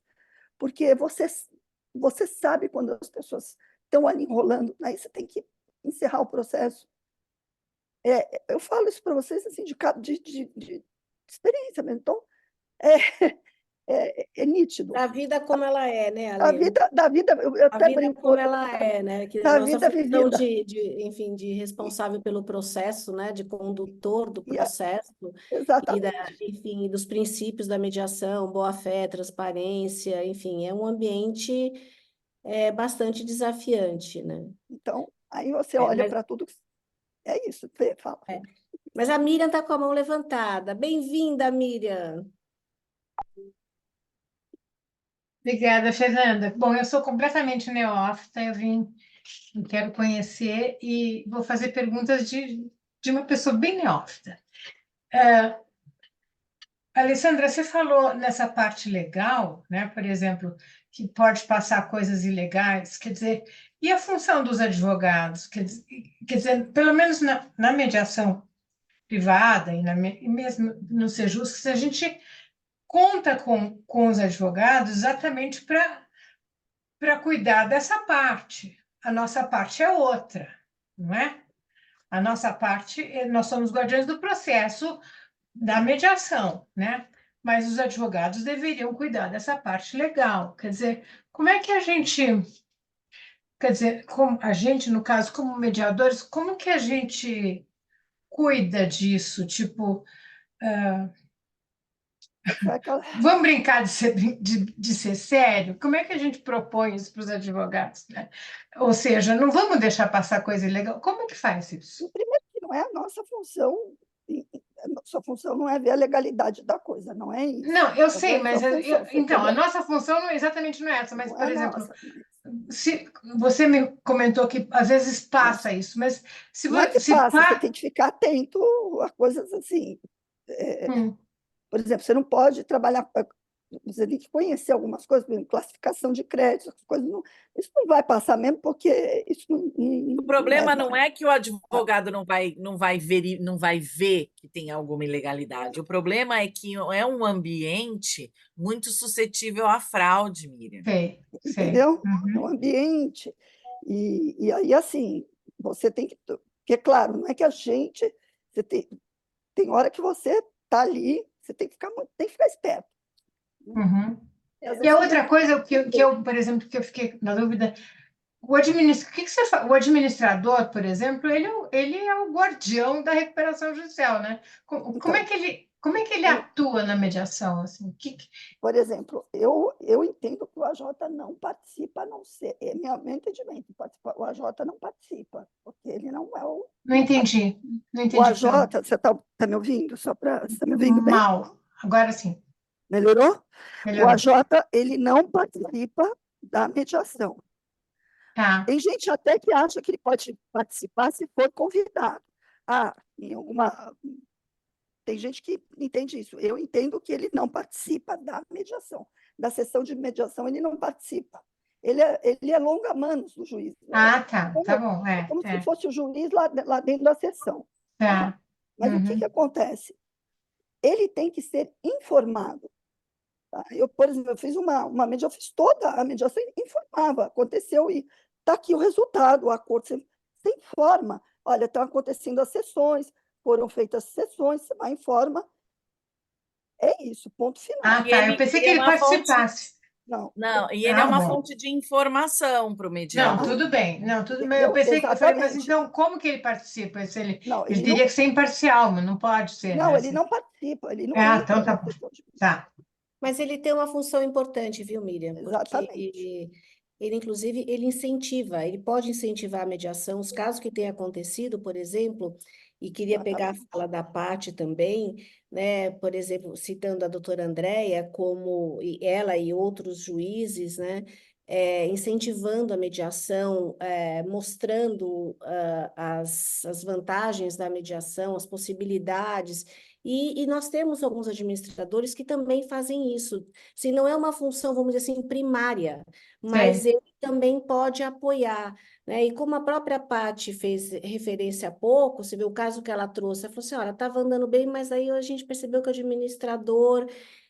porque você sabe quando as pessoas estão ali enrolando, aí você tem que encerrar o processo. Eu falo isso para vocês assim, de experiência mesmo. Então, é nítido. Da vida como ela é, né, A Ale? vida, eu A até vida brinco, como ela é, né? Que a da nossa vida função vivida. enfim, de responsável pelo processo, né? De condutor do E processo e exatamente. enfim, dos princípios da mediação, boa-fé, transparência, enfim, é um ambiente bastante desafiante, né? Então, aí você olha Mas, para tudo. É isso, Fê, fala. mas a Miriam está com a mão levantada. Bem-vinda, Miriam. Obrigada, Fernanda. Bom, eu sou completamente neófita, eu quero conhecer e vou fazer perguntas de uma pessoa bem neófita. Alessandra, você falou nessa parte legal, né? Por exemplo, que pode passar coisas ilegais, quer dizer, e a função dos advogados? Quer dizer, pelo menos na mediação privada e mesmo no Sejusc, a gente conta com os advogados exatamente para cuidar dessa parte. A nossa parte é outra, não é? A nossa parte, nós somos guardiões do processo da mediação, né? Mas os advogados deveriam cuidar dessa parte legal. Quer dizer, como é que a gente, quer dizer, como a gente, no caso, como mediadores, como que a gente cuida disso? Tipo, vamos brincar de ser sério? Como é que a gente propõe isso para os advogados, né? Ou seja, não vamos deixar passar coisa ilegal. Como é que faz isso? Primeiro que não é a nossa função, a nossa função não é ver a legalidade da coisa, não é isso. Não, eu É sei, a mas sua função, você então, a entendeu? nossa função exatamente não é essa, mas, Não é por a exemplo, nossa. se você me comentou que às vezes passa isso, mas Não é que se passa, você tem que ficar atento a coisas assim. Por exemplo, você não pode trabalhar, você tem que conhecer algumas coisas, por exemplo, classificação de créditos, coisas isso não vai passar mesmo, porque isso O problema não não é que o advogado não vai ver que tem alguma ilegalidade. O problema é que é um ambiente muito suscetível à fraude, Miriam. sei. entendeu? É um Uhum. ambiente. E aí, assim, você tem que. Porque, claro, não é que a gente. Tem hora que você está ali, você tem que ficar esperto. Uhum. E, às E a vezes, outra coisa que eu, por exemplo, que eu fiquei na dúvida, o que você fala? O administrador, por exemplo, ele é o guardião da recuperação judicial, né? então, Como é que ele atua na mediação, assim? por exemplo, eu entendo que o AJ não participa, a não ser. É meu entendimento, o AJ não participa, porque ele não é o. Não entendi. Não O entendi. AJ, você está me ouvindo? Você está me ouvindo bem? Mal. Agora sim, Melhorou? O melhorou. AJ, ele não participa da mediação. Tá. Tem gente até que acha que ele pode participar se for convidado. Em alguma. Tem gente que entende isso. Eu entendo que ele não participa da mediação. Da sessão de mediação, ele não participa. Ele é longa-manos do juiz. Ah, tá bom. É como se É. fosse o juiz lá dentro da sessão. Tá. Mas o que Uhum. acontece? Ele tem que ser informado. Tá? Eu, por exemplo, eu fiz uma mediação, eu fiz toda a mediação e informava, aconteceu e está aqui o resultado, o acordo, você informa, olha, estão acontecendo as sessões, foram feitas as sessões, você vai informa, é isso, ponto final. Ah, E tá. Eu ele, pensei ele que é ele uma fonte, participasse. Não, não, e ele é Ah, uma bom. fonte de informação para o Não, mediador. tudo bem. Não, tudo bem. Eu entendeu? pensei que eu falei, mas Exatamente. então como que ele participa? Se ele, Não, ele ele teria não, que ser imparcial, mas não pode ser, não, né? ele não participa, ele não Ah, entra então tá na bom. questão de... Tá. Mas ele tem uma função importante, viu, Miriam? Porque Exatamente. ele, inclusive, ele incentiva, ele pode incentivar a mediação. Os casos que têm acontecido, por exemplo, e queria pegar a Exatamente. fala da Paty também, né? Por exemplo, citando a doutora Andréia, como ela e outros juízes, né? Incentivando a mediação, mostrando as vantagens da mediação, as possibilidades. E nós temos alguns administradores que também fazem isso. Se não é uma função, vamos dizer assim, primária, mas Sei. ele também pode apoiar, né? E como a própria Paty fez referência há pouco, você vê o caso que ela trouxe, ela falou assim, olha, estava andando bem, mas aí a gente percebeu que o administrador...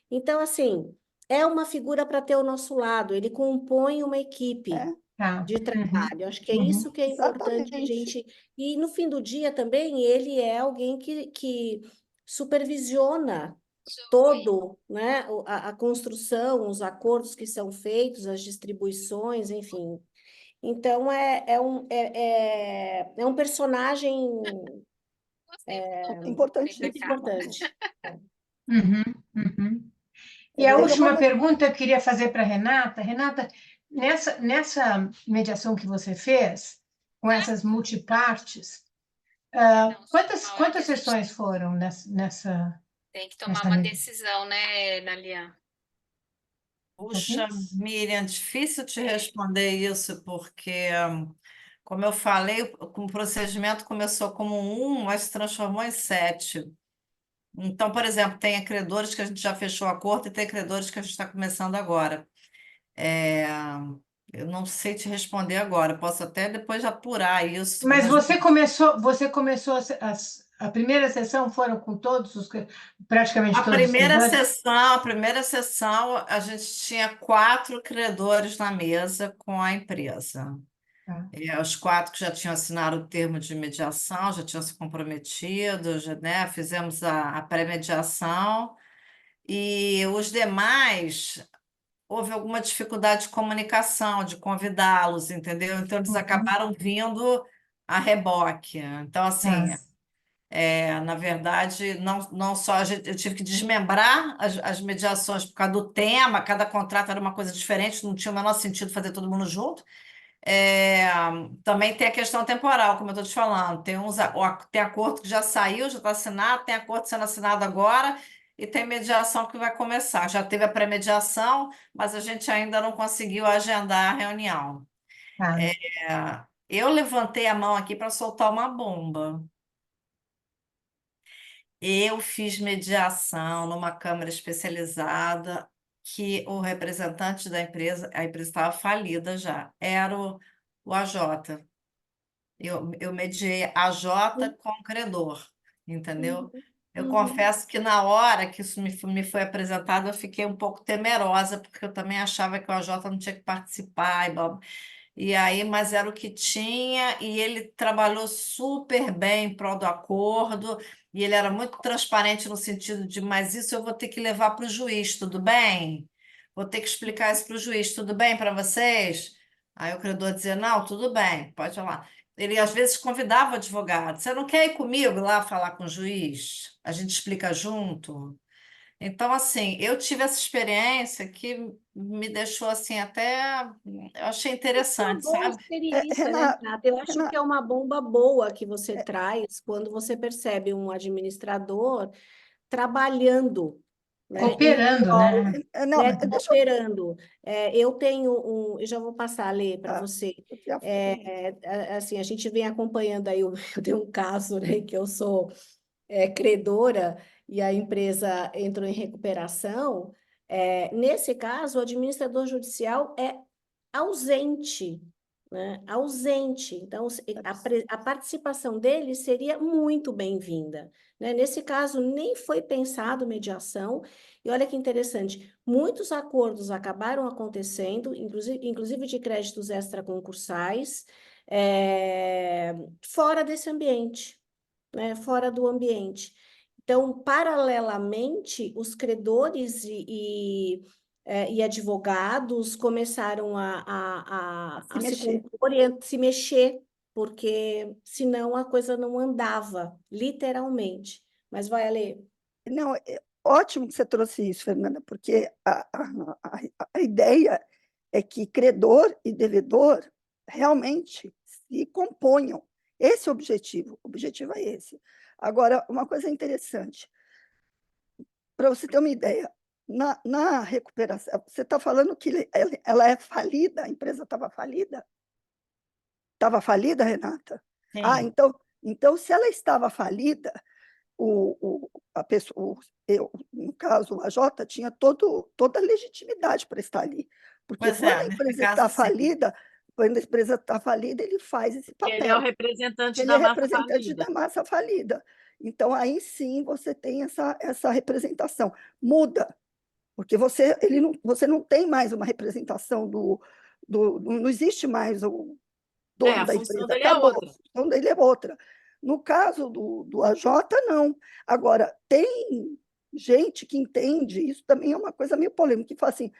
Então, assim, é uma figura para ter ao nosso lado, ele compõe uma equipe É, Tá. de trabalho. Acho que é Uhum. isso que é importante a exatamente. gente... E no fim do dia também, ele é alguém que supervisiona todo, né, a construção, os acordos que são feitos, as distribuições, enfim. Então, é um personagem Importantíssimo. muito importante. Uhum. Uhum. E Ele a teve uma... última pergunta eu queria fazer para Renata. Renata, nessa mediação que você fez, com essas multipartes, quantas sessões foram nessa mediação? Puxa, Miriam, difícil te responder isso, porque, como eu falei, o procedimento começou como mas se transformou em 7. Então, por exemplo, tem credores que a gente já fechou acordo e tem credores que a gente está começando agora. É, eu não sei te responder agora, posso até depois apurar isso. Mas você começou a primeira sessão foram com praticamente todos os credores? A primeira sessão, a gente tinha 4 credores na mesa com a empresa. Tá. Os 4 que já tinham assinado o termo de mediação, já tinham se comprometido, já, né, fizemos a pré-mediação, e os demais, houve alguma dificuldade de comunicação, de convidá-los, entendeu? Então, eles Uhum. acabaram vindo a reboque. Então, assim, Tá. na verdade, não só eu tive que desmembrar as mediações por causa do tema, cada contrato era uma coisa diferente, não tinha o menor sentido fazer todo mundo junto. É, também tem a questão temporal, como eu estou te falando. Tem acordo que já saiu, já está assinado, tem acordo sendo assinado agora, e tem mediação que vai começar. Já teve a pré-mediação, mas a gente ainda não conseguiu agendar a reunião. Tá. Eu levantei a mão aqui para soltar uma bomba. Eu fiz mediação numa câmara especializada que o representante da empresa, a empresa estava falida já, era o AJ. Eu mediei AJ com o credor, entendeu? Eu confesso que na hora que isso me foi apresentado, eu fiquei um pouco temerosa, porque eu também achava que o AJ não tinha que participar. E aí, mas era o que tinha, e ele trabalhou super bem em prol do acordo, e ele era muito transparente no sentido de, mas isso eu vou ter que levar para o juiz, tudo bem? Vou ter que explicar isso para o juiz, tudo bem para vocês? Aí o credor dizia, não, tudo bem, pode falar. Ele às vezes convidava o advogado, você não quer ir comigo lá falar com o juiz? A gente explica junto? Então, assim, eu tive essa experiência que me deixou assim até, eu achei Uma interessante, boa sabe? experiência, né, Renata, Renata? Eu acho que é uma bomba boa que você traz quando você percebe um administrador trabalhando, né, em Cooperando, prol, né? não, né, deixa eu... cooperando. Eu tenho eu já vou passar a ler para Tá, você. eu tinha... Assim, a gente vem acompanhando aí, eu tenho um caso, né, que eu sou credora e a empresa entrou em recuperação. Nesse caso, o administrador judicial é ausente né, ausente. Então, a participação dele seria muito bem-vinda, né? Nesse caso, nem foi pensado mediação, e olha que interessante, muitos acordos acabaram acontecendo, inclusive de créditos extraconcursais, fora desse ambiente, né? Fora do ambiente. Então, paralelamente, os credores e advogados começaram Se a se mexer. compor e a se mexer, porque senão a coisa não andava, literalmente. Mas vai, Ale. Não, ótimo que você trouxe isso, Fernanda, porque a ideia é que credor e devedor realmente se componham. Esse é o objetivo é esse. Agora, uma coisa interessante, para você ter uma ideia, na recuperação, você está falando que ela é falida, a empresa estava falida? Estava falida, Renata? Ah, Sim. então, se ela estava falida, a pessoa, no caso, o AJ, tinha toda a legitimidade para estar ali. Porque Pois é, nesse caso, sim. quando a empresa está falida, ele faz esse Que ele é o papel, representante ele da é massa representante falida. da massa falida. Então, aí sim você tem essa representação. Muda, porque você não tem mais uma representação não existe mais o dono A da função empresa, dele é acabou, a outra. função dele é outra. No caso do AJ, não. Agora, tem gente que entende, isso também é uma coisa meio polêmica, que fala assim,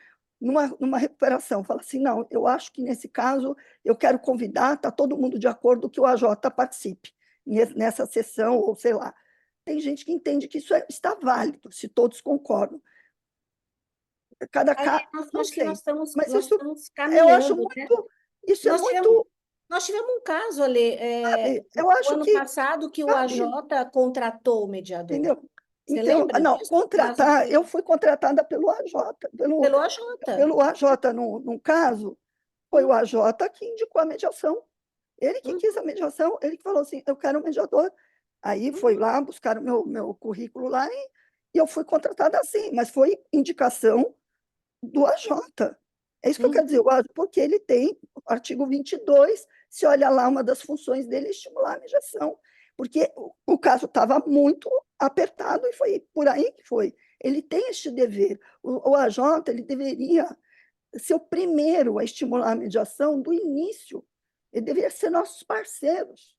numa recuperação, fala assim, não, eu acho que nesse caso eu quero convidar, está todo mundo de acordo que o AJ participe nessa sessão, ou sei lá. Tem gente que entende que isso está válido, se todos concordam. Cada Ali, caso, não acho que sei, mas nós isso estamos eu acho caminhando, né? muito, isso é Nós tivemos, muito, nós tivemos um caso ali, sabe, eu o acho ano que, passado, que o sabe, AJ contratou o mediador. entendeu? Você Então, lembra não, disso? O caso contratar, eu foi fui contratada pelo AJ, pelo AJ. pelo AJ num caso, foi o AJ que indicou a mediação. Ele que Uhum, quis a mediação, ele que falou assim, eu quero um mediador. Aí foi uhum, lá, buscaram meu currículo lá e eu fui contratada assim, mas foi indicação do AJ. É isso que eu quero dizer, uhum. porque ele tem, o artigo 22, se olha lá, uma das funções dele é estimular a mediação, porque o caso estava muito apertado e foi por aí que foi. Ele tem este dever. O AJ ele deveria ser o primeiro a estimular a mediação do início. Ele deveria ser nossos parceiros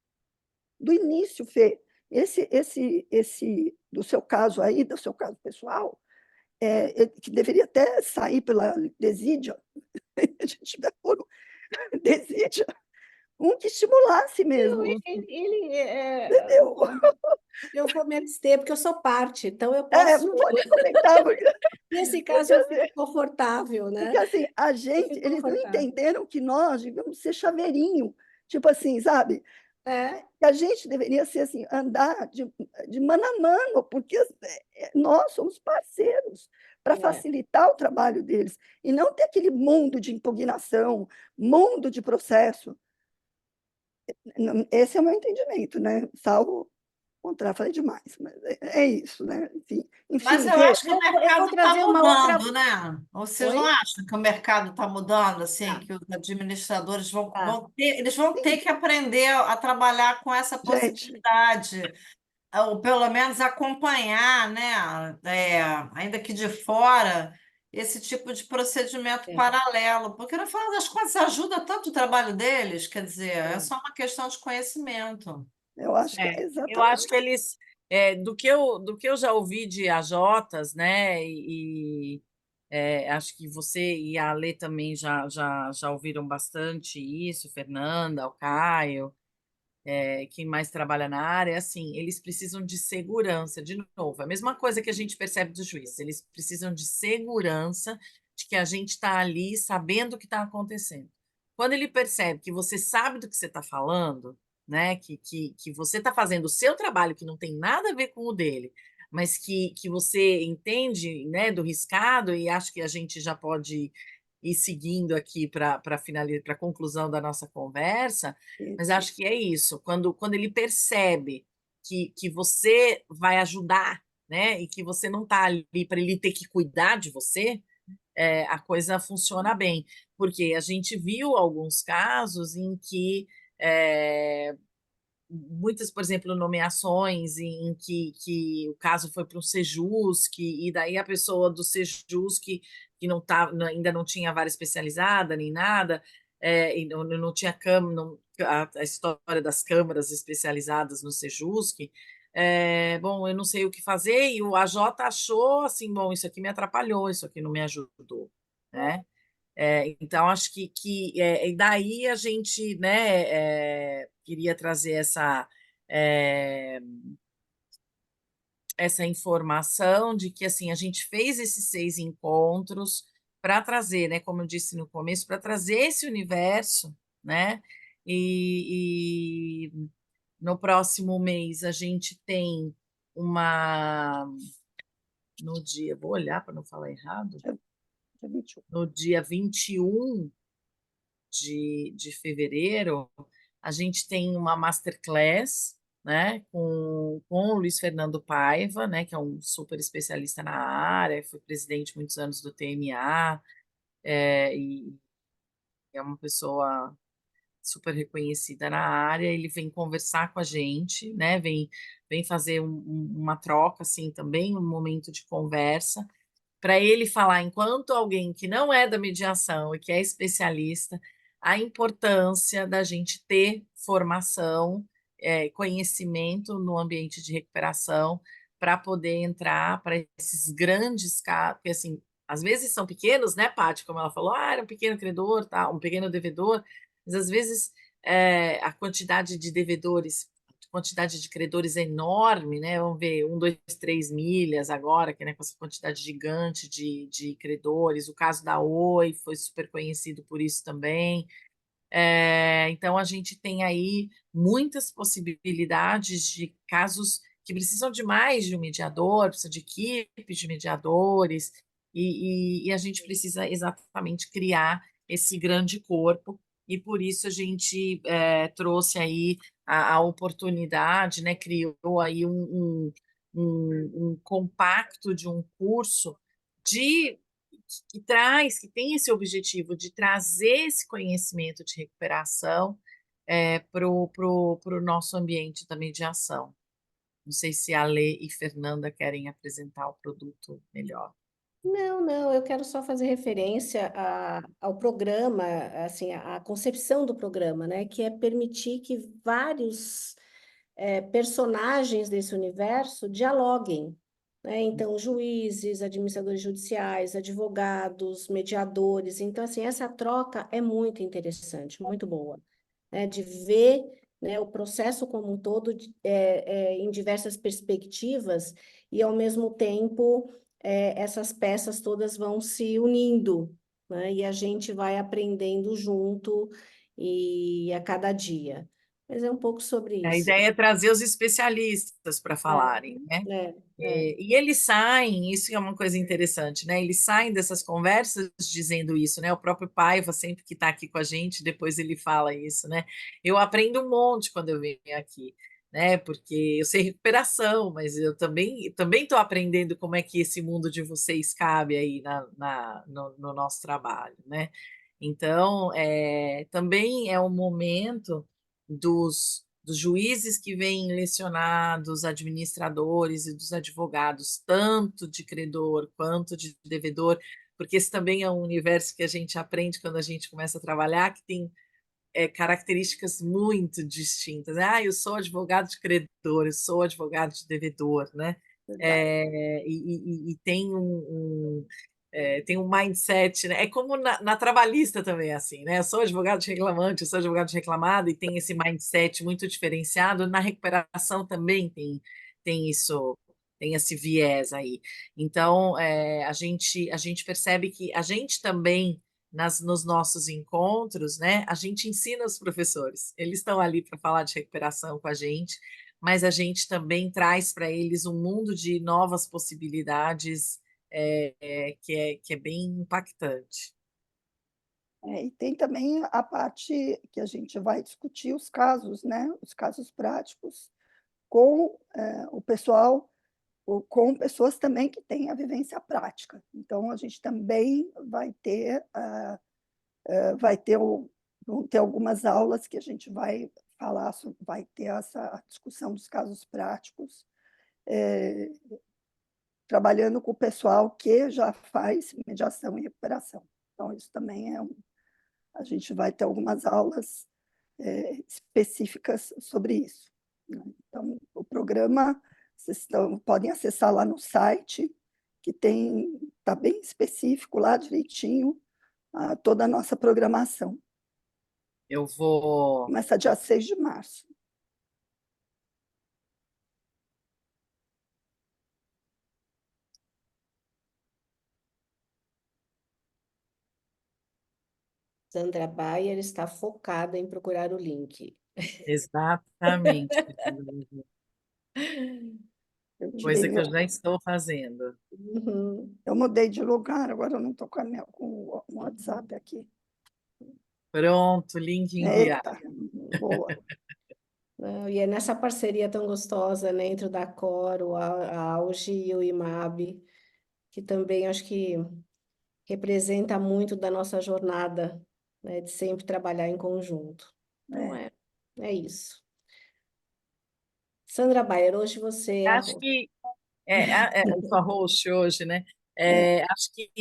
do início, Fê. Esse do seu caso aí, do seu caso pessoal, que deveria até sair pela desídia, a gente vai pôr desídia, um que estimulasse Não, mesmo, ele entendeu? eu vou me abster, porque eu sou parte, então eu posso. Não vou nem comentar, Nesse caso, porque, eu assim, fico confortável, né? porque assim, Eu fico eles não confortável. entenderam que nós devemos ser chaveirinho, tipo assim, sabe? É, Que a gente deveria ser assim, andar de mano a mano, porque nós somos parceiros para é. facilitar o trabalho deles, e não ter aquele mundo de impugnação, mundo de processo. Esse é o meu entendimento, né? Salvo contrário, falei demais, mas é isso, né? Mas Enfim, eu vê, acho que o Eu mercado vou está trazer uma outra. mudando, né? Vocês não Oi? acham que o mercado está mudando, assim, Tá, que os administradores vão, tá. vão ter, eles vão ter sim, que aprender a trabalhar com essa gente, possibilidade, ou pelo menos acompanhar, né? Ainda que de fora, esse tipo de procedimento É, paralelo, porque no final das contas ajuda tanto o trabalho deles, quer dizer, é é, só uma questão de conhecimento. eu acho que é Eu acho exatamente que eles, do que eu já ouvi de AJs, né, acho que você e a Lê também já ouviram bastante isso, Fernanda, o Caio, quem mais trabalha na área, assim, eles precisam de segurança, de novo, é a mesma coisa que a gente percebe dos juízes, eles precisam de segurança de que a gente está ali sabendo o que está acontecendo. Quando ele percebe que você sabe do que você está falando, né, que você está fazendo o seu trabalho, que não tem nada a ver com o dele, mas que você entende, né, do riscado, e acho que a gente já pode ir seguindo aqui para finalizar, para a conclusão da nossa conversa, mas isso. acho que é isso. Quando ele percebe que você vai ajudar, né? E que você não está ali para ele ter que cuidar de você, a coisa funciona bem, porque a gente viu alguns casos em que muitas, por exemplo, nomeações em que o caso foi para o Sejusc, e daí a pessoa do Sejusc, que não tá, ainda não tinha vara especializada nem nada, e não tinha a história das câmaras especializadas no Sejusc, bom, eu não sei o que fazer, e o AJ achou assim, bom, isso aqui me atrapalhou, isso aqui não me ajudou, né? Então, acho e daí a gente, né, queria trazer essa informação de que assim a gente fez esses 6 encontros para trazer, né, como eu disse no começo, para trazer esse universo, né? E no próximo mês a gente tem uma no dia, vou olhar para não falar errado, Dia 21. no dia 21 de fevereiro, a gente tem uma masterclass, né, com o Luiz Fernando Paiva, né, que é um super especialista na área, foi presidente muitos anos do TMA, e é uma pessoa super reconhecida na área. Ele vem conversar com a gente, né, vem fazer uma troca, assim, também, um momento de conversa, para ele falar, enquanto alguém que não é da mediação e que é especialista, a importância da gente ter formação, conhecimento no ambiente de recuperação para poder entrar para esses grandes casos, porque assim, às vezes são pequenos, né, Paty, como ela falou, era um pequeno credor, tá, um pequeno devedor, mas às vezes a quantidade de devedores, quantidade de credores é enorme, né? Vamos ver, 1, 2, 3 milhas agora, que né, com essa quantidade gigante de credores. O caso da Oi foi super conhecido por isso também. Então, a gente tem aí muitas possibilidades de casos que precisam de mais de um mediador, precisa de equipe de mediadores, e a gente precisa exatamente criar esse grande corpo, e por isso a gente trouxe aí a oportunidade, né, criou aí um compacto de um curso de que tem esse objetivo de trazer esse conhecimento de recuperação para o nosso ambiente da mediação. Não sei se a Lê e Fernanda querem apresentar o produto melhor. Não, não, eu quero só fazer referência ao programa, assim, a concepção do programa, né, que é permitir que vários personagens desse universo dialoguem, né? Então, juízes, administradores judiciais, advogados, mediadores. Então, assim, essa troca é muito interessante, muito boa, né? De ver, né, o processo como um todo em diversas perspectivas e, ao mesmo tempo, essas peças todas vão se unindo, né? E a gente vai aprendendo junto e a cada dia. Mas é um pouco sobre A isso. ideia é trazer os especialistas para É, falarem, né? é, é. E eles saem, isso é uma coisa interessante, né? Eles saem dessas conversas dizendo isso, né? O próprio Paiva, sempre que está aqui com a gente, depois ele fala isso, né? Eu aprendo um monte quando eu venho aqui, né? Porque eu sei recuperação, mas eu também estou aprendendo como é que esse mundo de vocês cabe aí no nosso trabalho, né? Então, também é um momento dos juízes que vêm lecionar, dos administradores e dos advogados, tanto de credor quanto de devedor, porque esse também é um universo que a gente aprende quando a gente começa a trabalhar, que tem características muito distintas. Ah, eu sou advogado de credor, eu sou advogado de devedor, né? Verdade. E tem um mindset, né? É como na trabalhista também é assim, né? Eu sou advogado de reclamante, eu sou advogado de reclamado, e tem esse mindset muito diferenciado. Na recuperação também tem isso, tem esse viés aí. Então, a gente percebe que a gente também nos nossos encontros, né, a gente ensina os professores. Eles estão ali para falar de recuperação com a gente, mas a gente também traz para eles um mundo de novas possibilidades que é bem impactante. E tem também a parte que a gente vai discutir os casos, né? Os casos práticos com o pessoal, com pessoas também que têm a vivência prática. Então, a gente também vão ter algumas aulas que a gente vai falar, vai ter essa discussão dos casos práticos, trabalhando com o pessoal que já faz mediação e recuperação. Então, isso também a gente vai ter algumas aulas específicas sobre isso, né? Então, o programa, vocês podem acessar lá no site, que está bem específico lá, direitinho, toda a nossa programação. Eu vou. Começa dia 6 de março. Sandra Bayer está focada em procurar o link. Exatamente. Eu Coisa tirei que eu meu, já estou fazendo. Uhum. eu mudei de lugar, agora eu não estou com o WhatsApp aqui. Pronto, link enviado. Eita, boa. Não, e é nessa parceria tão gostosa, né, entre o Dacor, a Auge e o IMAB, que também acho que representa muito da nossa jornada, né, de sempre trabalhar em conjunto. Então, é isso. Sandra Bayer, hoje você é a Acho host. que eu sou a host hoje, né? Acho que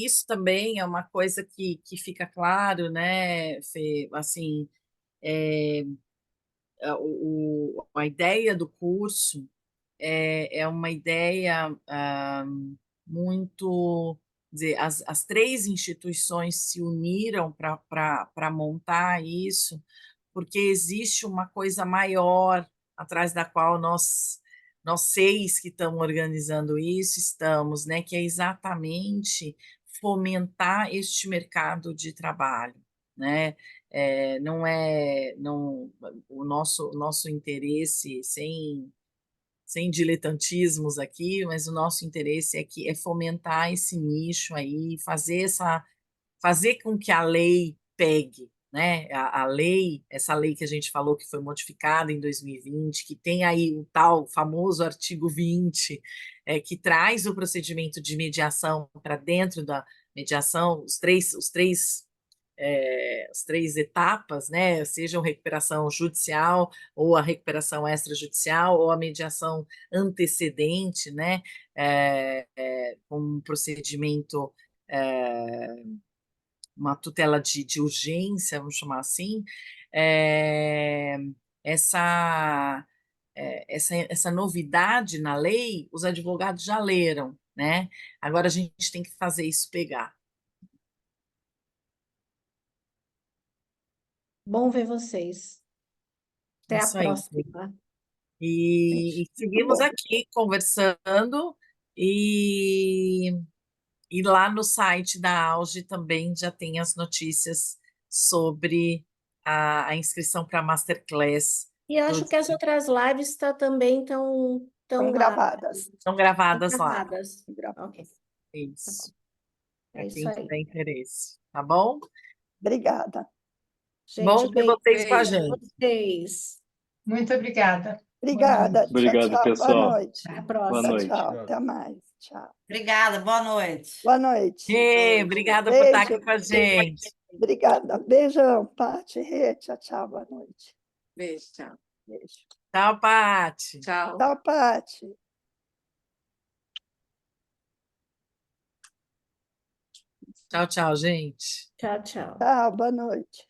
isso também é uma coisa que fica claro, né, Fê? Assim, a ideia do curso é uma ideia muito. Quer dizer, as três instituições se uniram para montar isso, porque existe uma coisa maior atrás da qual nós seis que estamos organizando isso estamos, né? Que é exatamente fomentar este mercado de trabalho, né? Não, o nosso interesse sem diletantismos aqui, mas o nosso interesse é fomentar esse nicho aí, fazer com que a lei pegue, né? A lei, essa lei que a gente falou que foi modificada em 2020, que tem aí o tal famoso artigo 20, que traz o procedimento de mediação para dentro da mediação, as três etapas, né? Sejam recuperação judicial, ou a recuperação extrajudicial, ou a mediação antecedente, né? Com um procedimento, uma tutela de urgência, vamos chamar assim. É, essa, essa novidade na lei, os advogados já leram, né? Agora a gente tem que fazer isso pegar. Bom ver vocês. Até a Isso aí. próxima. E Muito seguimos bom. aqui conversando e, e lá no site da Auge também já tem as notícias sobre a inscrição para a Masterclass. E acho que as outras lives também estão São lá, gravadas. Estão gravadas lá. gravadas. São gravadas. Ok, tá bom. Isso. Para É isso quem aí. tiver interesse. Tá bom? Obrigada. Gente, Bom ter beijo vocês com a Beijo. gente. pra vocês. Muito obrigada. Boa Obrigada. noite. Tchau, Obrigado, tchau. Boa pessoal. noite. Até a Boa próxima. Tchau, noite. tchau. Até mais. Tchau. Obrigada, boa noite. Boa noite. Obrigada por estar Beijo. aqui com a gente. Obrigada. Beijão, Paty, Rê. Tchau, tchau. Boa noite. Beijo, tchau. Beijo. Tchau, Paty. Tchau. Tchau, Paty. Tchau, tchau, gente. Tchau, tchau. Tchau, boa noite.